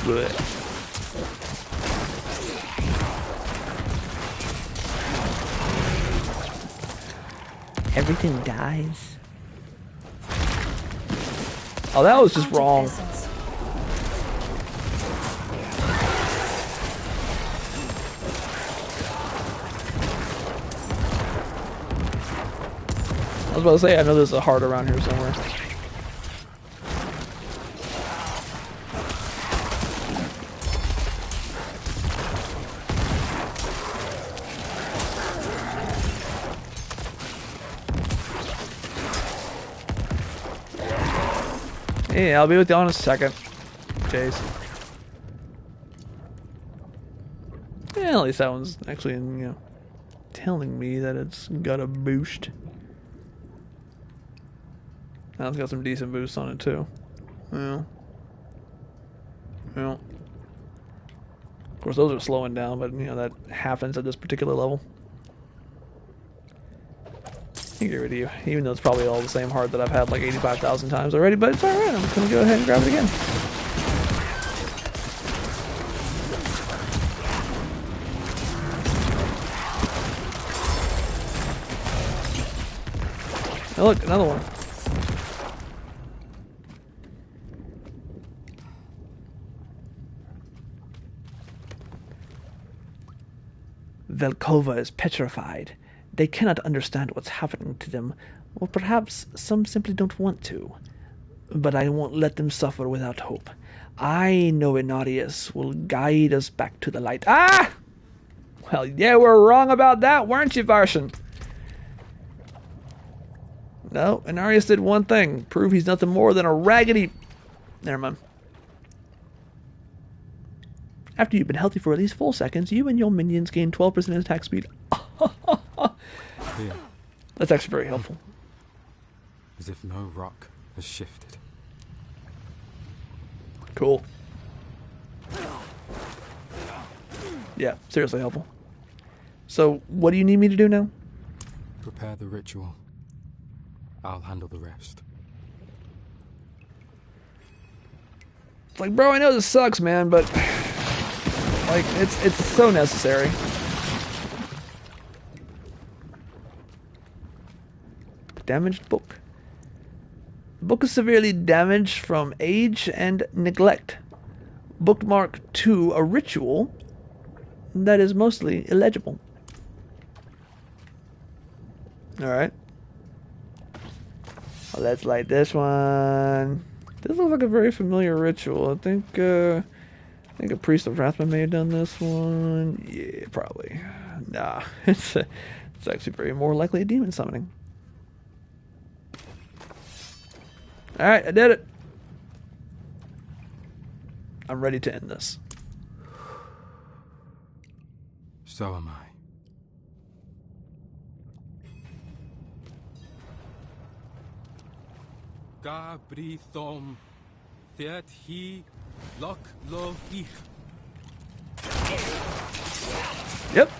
Blech. Everything dies. Oh, that was just wrong. Essence. I was about to say, I know there's a heart around here somewhere. Yeah, I'll be with you in a second, Chase. Yeah, at least that one's actually, you know, telling me that it's got a boost. Now it's got some decent boosts on it too. Yeah. Yeah. Of course, those are slowing down, but you know that happens at this particular level. I can get rid of you, even though it's probably all the same heart that I've had like 85,000 times already, but it's alright, I'm just gonna go ahead and grab it again. Oh look, another one. Velkova is petrified. They cannot understand what's happening to them, or perhaps some simply don't want to. But I won't let them suffer without hope. I know Inarius will guide us back to the light. Ah! Well, yeah, we're wrong about that, weren't you, Varshan? No, Inarius did one thing. Prove he's nothing more than a raggedy... Never mind. After you've been healthy for at least 4 seconds, you and your minions gain 12% attack speed. Here, That's actually very helpful. as if no rock has shifted. Cool. Yeah, seriously helpful. So, what do you need me to do now? Prepare the ritual. I'll handle the rest. It's like, bro, I know this sucks, man, but... like, it's so necessary. Damaged book. The book is severely damaged from age and neglect. Bookmark to a ritual that is mostly illegible. Alright. Well, let's light this one. This looks like a very familiar ritual. I think a Priest of Wrathman may have done this one. Yeah, probably. Nah, it's actually very more likely a demon summoning. Alright, I did it. I'm ready to end this. So am I. Gabri thom Theat he lok lo ich. Yep.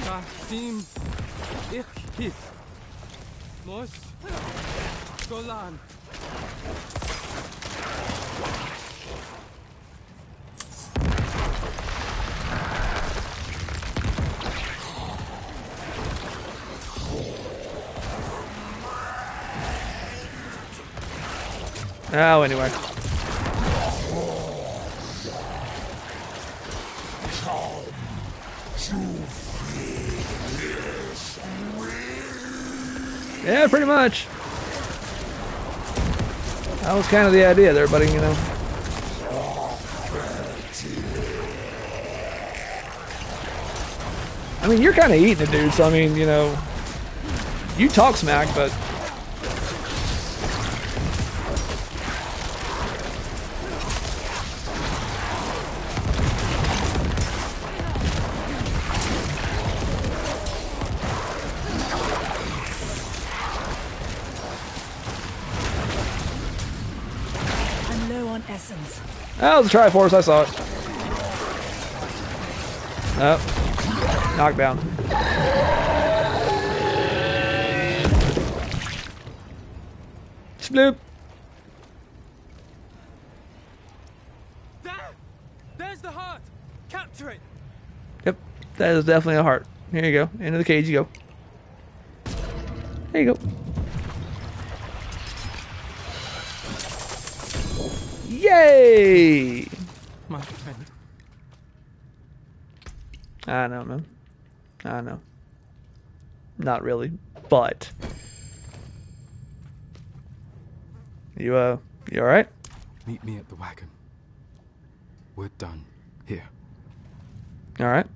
Kasim ich hit. Mos Golan. Oh, anyway. Yeah, pretty much. That was kind of the idea there, buddy, you know. I mean, you're kind of eating it, dude, so I mean, you know, you talk smack, but... I'm low on essence. That was a Triforce, I saw it. Oh. Knockdown. Sploop. There's the heart. Capture it. Yep, that is definitely a heart. Here you go. Into the cage you go. There you go. Yay! My friend. I know, man. I know. Not really, but you alright? Meet me at the wagon. We're done here. Alright.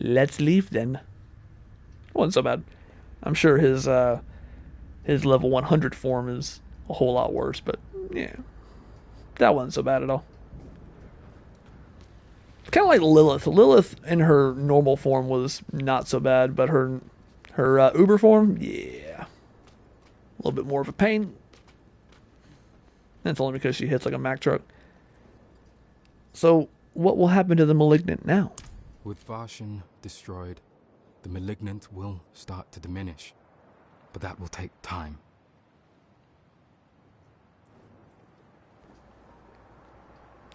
Let's leave then. Wasn't so bad. I'm sure his level 100 form is a whole lot worse, but yeah. That wasn't so bad at all. It's kind of like Lilith. Lilith in her normal form was not so bad, but her Uber form, yeah. A little bit more of a pain. That's only because she hits like a Mack truck. So, what will happen to the Malignant now? With Varshan destroyed, the Malignant will start to diminish. But that will take time.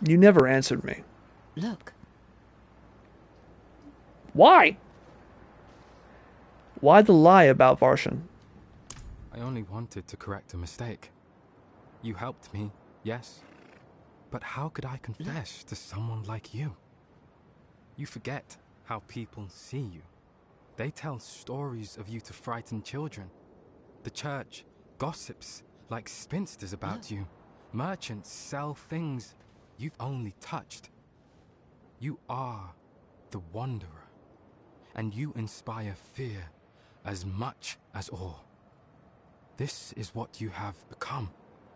You never answered me. Look. Why? Why the lie about Varshan? I only wanted to correct a mistake. You helped me, yes? But how could I confess to someone like you? You forget how people see you. They tell stories of you to frighten children. The church gossips like spinsters about you. Merchants sell things you've only touched. You are the Wanderer, and you inspire fear as much as awe. This is what you have become.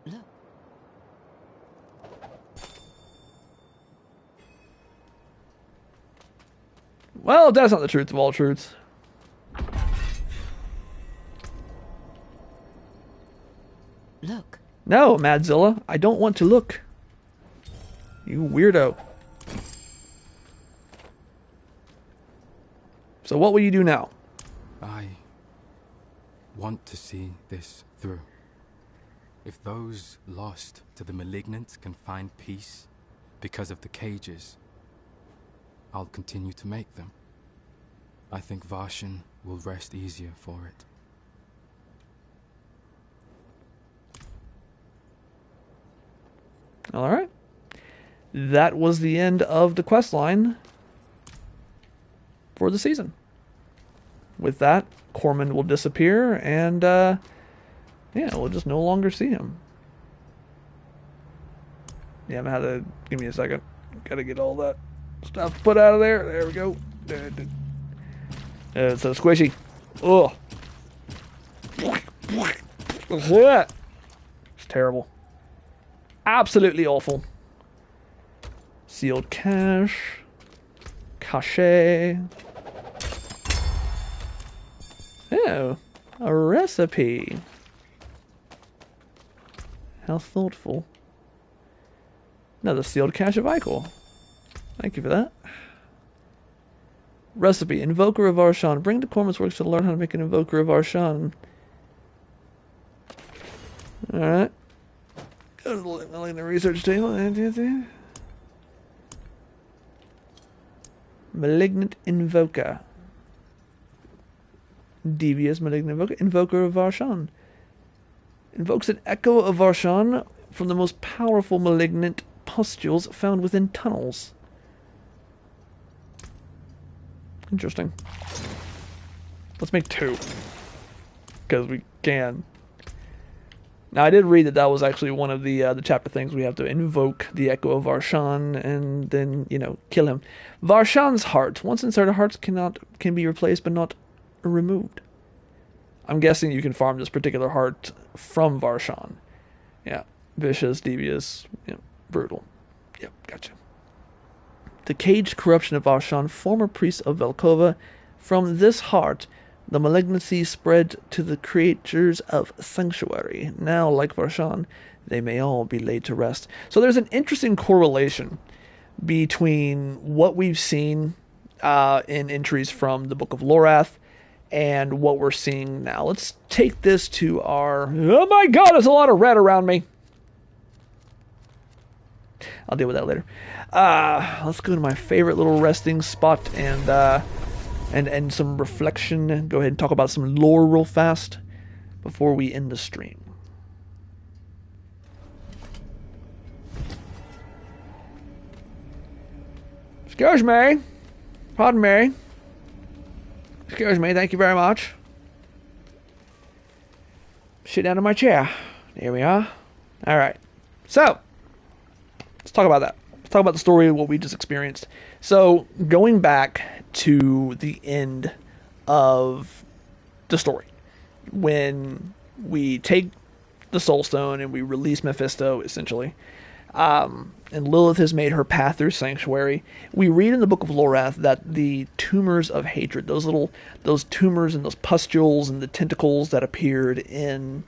Look. Well, that's not the truth of all truths. Look. No, Madzilla, I don't want to look. You weirdo. So what will you do now? I want to see this through. If those lost to the Malignant can find peace because of the cages, I'll continue to make them. I think Varshan will rest easier for it. Alright. That was the end of the quest line for the season. With that, Corman will disappear, and yeah, we'll just no longer see him. Yeah, I'm gonna have to give me a second. Gotta get all that stuff put out of there. There we go. It's so squishy. Ugh. It's terrible. Absolutely awful. Sealed cache. Cache. Oh, a recipe. How thoughtful. Another sealed cache of Ichor. Thank you for that. Recipe. Invoker of Arshan. Bring to Corman's Works to learn how to make an Invoker of Arshan. Alright. Go to the Malignant research table. Malignant Invoker. Devious Malignant Invoker. Invoker of Arshan. Invokes an echo of Arshan from the most powerful Malignant pustules found within tunnels. Interesting. Let's make 2. Because we can. Now, I did read that was actually one of the chapter things. We have to invoke the Echo of Varshan and then, kill him. Varshan's heart. Once inside a heart can be replaced but not removed. I'm guessing you can farm this particular heart from Varshan. Yeah. Vicious, devious, brutal. Yep, gotcha. The caged corruption of Varshan, former priest of Velkova, from this heart The malignancy spread to the creatures of Sanctuary. Now, like Varshan, they may all be laid to rest. So there's an interesting correlation between what we've seen in entries from the Book of Lorath and what we're seeing now. Let's take this to our... Oh my god, there's a lot of red around me. I'll deal with that later. Let's go to my favorite little resting spot and some reflection. Go ahead and talk about some lore real fast before we end the stream. Excuse me. Pardon me. Excuse me, thank you very much. Sit down in my chair. There we are. Alright. So, let's talk about that. Let's talk about the story of what we just experienced. So, going back to the end of the story, when we take the Soul Stone and we release Mephisto, essentially, and Lilith has made her path through Sanctuary, we read in the Book of Lorath that the tumors of hatred, those tumors and those pustules and the tentacles that appeared in,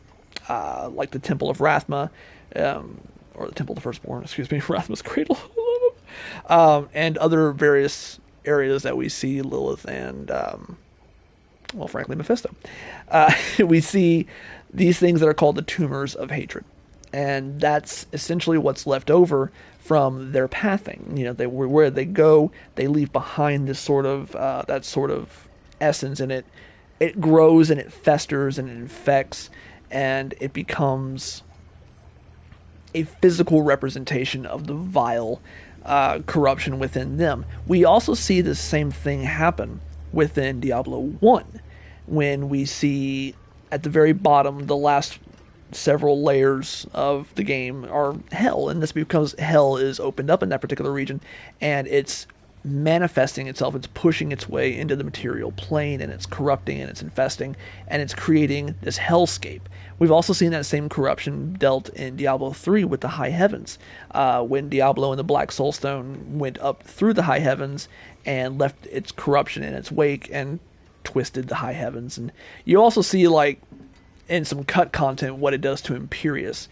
like the Temple of Rathma, or the Temple of the Firstborn, Rathma's Cradle, and other various areas that we see Lilith and, well, frankly, Mephisto. We see these things that are called the tumors of hatred. And that's essentially what's left over from their pathing. You know, where they go, they leave behind this sort of that sort of essence, and it grows and it festers and it infects, and it becomes a physical representation of the vile corruption within them. We also see the same thing happen within Diablo 1, when we see at the very bottom, the last several layers of the game are hell, and this because hell is opened up in that particular region, and it's manifesting itself, it's pushing its way into the material plane, and it's corrupting, and it's infesting, and it's creating this hellscape. We've also seen that same corruption dealt in Diablo 3 with the High Heavens, when Diablo and the Black Soulstone went up through the High Heavens and left its corruption in its wake and twisted the High Heavens. And you also see, like, in some cut content, what it does to Imperius.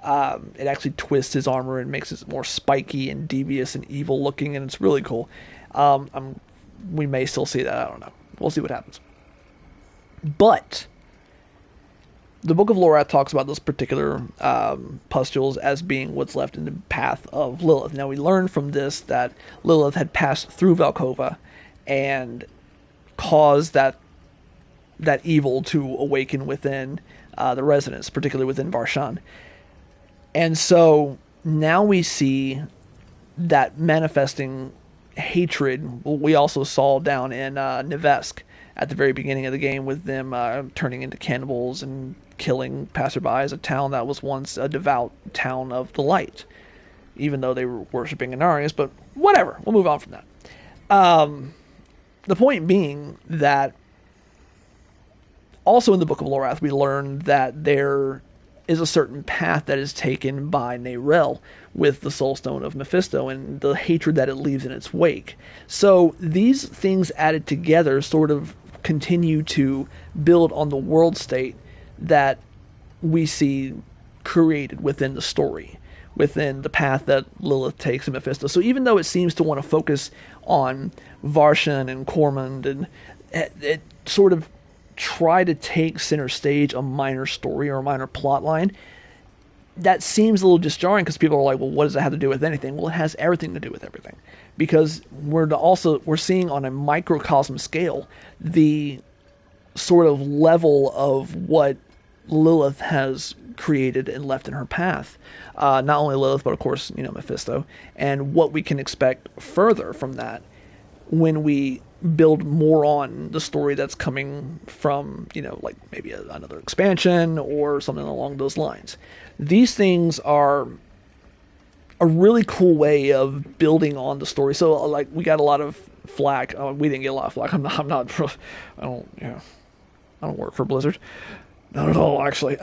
It actually twists his armor and makes it more spiky and devious and evil looking, and it's really cool. We may still see that, I don't know. We'll see what happens. But the Book of Lorath talks about those particular pustules as being what's left in the path of Lilith. Now, we learned from this that Lilith had passed through Velkova and caused that evil to awaken within the residents, particularly within Varshan. And so now we see that manifesting hatred. We also saw down in Nevesk at the very beginning of the game, with them turning into cannibals and killing passerbys, a town that was once a devout town of the light, even though they were worshipping Inarius, but whatever, we'll move on from that. The point being that also in the Book of Lorath, we learn that there is a certain path that is taken by Nerel with the Soulstone of Mephisto and the hatred that it leaves in its wake. So these things added together sort of continue to build on the world state that we see created within the story, within the path that Lilith takes in Mephisto. So even though it seems to want to focus on Varshan and Cormund, and it sort of try to take center stage a minor story or a minor plot line, that seems a little disjarring, because people are like, well, what does that have to do with anything? Well, it has everything to do with everything, because we're seeing on a microcosm scale the sort of level of what Lilith has created and left in her path. Not only Lilith, but of course, Mephisto, and what we can expect further from that when we build more on the story that's coming from, like maybe another expansion or something along those lines. These things are a really cool way of building on the story. So, like, we got a lot of flack. We didn't get a lot of flack. I don't work for Blizzard. Not at all, actually.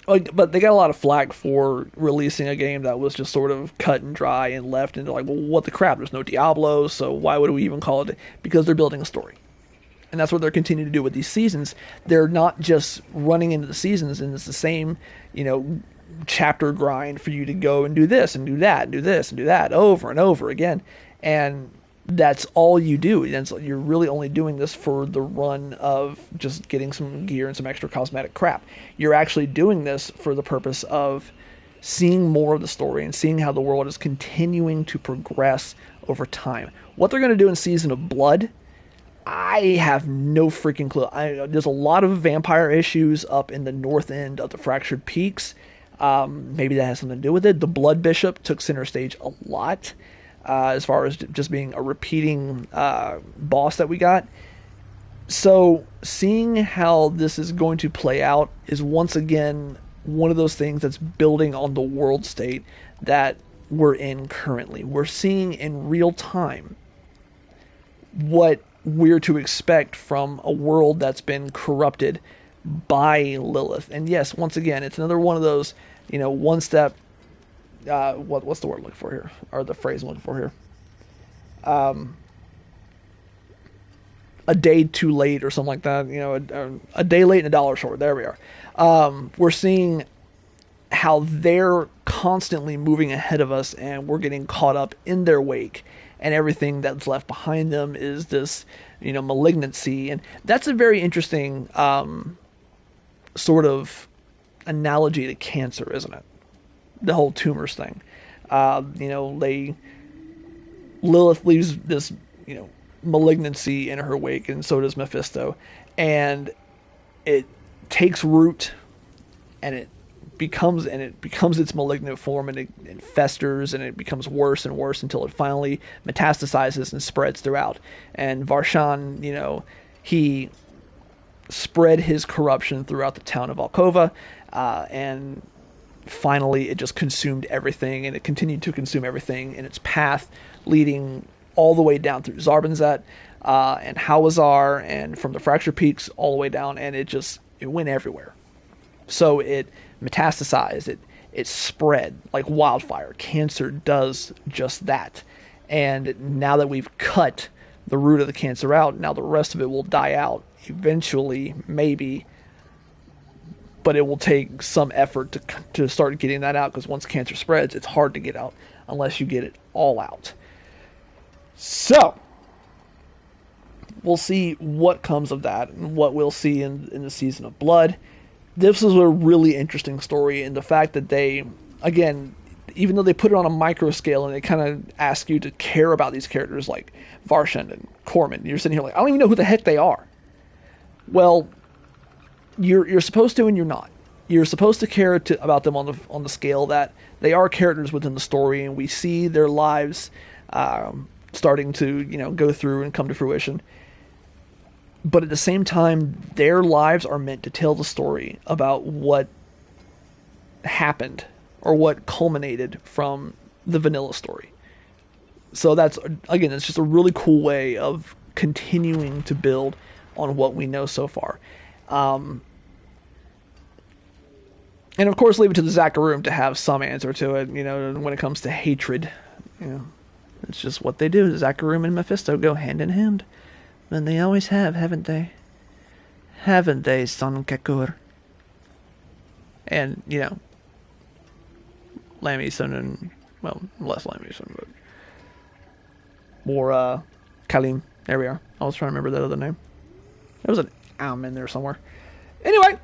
But they got a lot of flack for releasing a game that was just sort of cut and dry and left into, like, well, what the crap? There's no Diablo, so why would we even call it? Because they're building a story. And that's what they're continuing to do with these seasons. They're not just running into the seasons and it's the same, chapter grind for you to go and do this and do that and do this and do that over and over again. And that's all you do. You're really only doing this for the run of just getting some gear and some extra cosmetic crap. You're actually doing this for the purpose of seeing more of the story and seeing how the world is continuing to progress over time. What they're going to do in Season of Blood, I have no freaking clue. There's a lot of vampire issues up in the north end of the Fractured Peaks. Maybe that has something to do with it. The Blood Bishop took center stage a lot, as far as just being a repeating boss that we got. So seeing how this is going to play out is once again one of those things that's building on the world state that we're in currently. We're seeing in real time what we're to expect from a world that's been corrupted by Lilith. And yes, once again, it's another one of those, one step, what's the word I'm looking for here? Or the phrase I'm looking for here? A day too late or something like that. A day late and a dollar short. There we are. We're seeing how they're constantly moving ahead of us and we're getting caught up in their wake. And everything that's left behind them is this, malignancy. And that's a very interesting sort of analogy to cancer, isn't it? The whole tumors thing. Lilith leaves this, malignancy in her wake, and so does Mephisto. And it takes root, and it becomes its malignant form, and it festers, and it becomes worse and worse until it finally metastasizes and spreads throughout. And Varshan, he spread his corruption throughout the town of Alcova, and finally it just consumed everything, and it continued to consume everything in its path, leading all the way down through Zarbanzet, and Hawazar, and from the Fractured Peaks all the way down, and it went everywhere. So it metastasized, it spread like wildfire. Cancer does just that. And now that we've cut the root of the cancer out, now the rest of it will die out eventually, maybe, but it will take some effort to start getting that out, because once cancer spreads, it's hard to get out unless you get it all out. So we'll see what comes of that and what we'll see in the Season of Blood. This is a really interesting story, and the fact that they, again, even though they put it on a micro scale and they kind of ask you to care about these characters like Varshan and Corman, you're sitting here like, I don't even know who the heck they are. Well, you're supposed to, and you're not. You're supposed to care about them on the scale that they are characters within the story, and we see their lives starting to go through and come to fruition. But at the same time, their lives are meant to tell the story about what happened or what culminated from the vanilla story. So that's, again, it's just a really cool way of continuing to build on what we know so far. And of course, leave it to the Zakarum to have some answer to it, when it comes to hatred. It's just what they do. Zakarum and Mephisto go hand in hand. And they always have, haven't they? Haven't they, Son Kakur? And, Lamison and, well, less Lamison, but more, Kalim. There we are. I was trying to remember that other name. There was an Am in there somewhere. Anyway,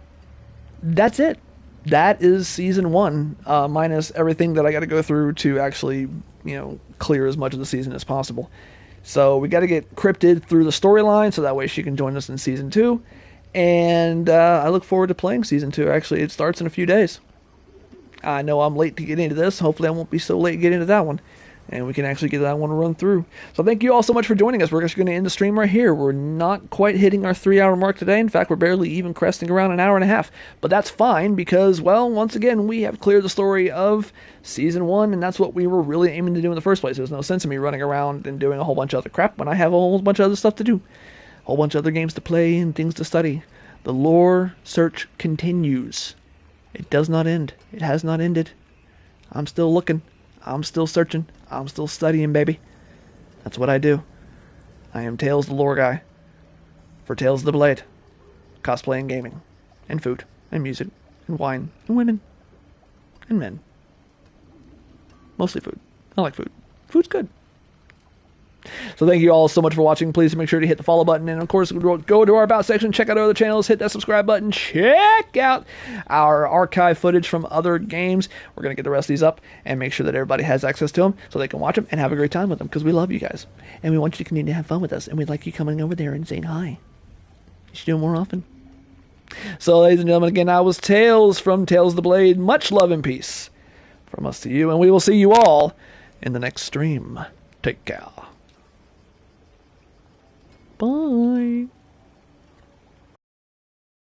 that's it. That is Season 1, minus everything that I got to go through to actually, clear as much of the season as possible. So we got to get Cryptid through the storyline, so that way she can join us in Season 2. And I look forward to playing Season 2. Actually, it starts in a few days. I know I'm late to get into this. Hopefully I won't be so late to get into that one. And we can actually get that one run through. So thank you all so much for joining us. We're just going to end the stream right here. We're not quite hitting our 3-hour mark today. In fact, we're barely even cresting around an hour and a half. But that's fine because, well, once again, we have cleared the story of Season 1, and that's what we were really aiming to do in the first place. There's no sense in me running around and doing a whole bunch of other crap when I have a whole bunch of other stuff to do. A whole bunch of other games to play and things to study. The lore search continues. It does not end. It has not ended. I'm still looking. I'm still searching. I'm still studying, baby. That's what I do. I am Tails the Lore Guy. for Tales of the Blade, cosplay and gaming, and food, and music, and wine, and women, and men. Mostly food. I like food. Food's good. So thank you all so much for watching. Please make sure to hit the follow button. And of course, go to our About section, check out our other channels, hit that subscribe button, check out our archive footage from other games. We're going to get the rest of these up and make sure that everybody has access to them so they can watch them and have a great time with them, because we love you guys. And we want you to continue to have fun with us. And we'd like you coming over there and saying hi. You should do it more often. So ladies and gentlemen, again, I was Tales from Tales of the Blade. Much love and peace from us to you. And we will see you all in the next stream. Take care. Bye.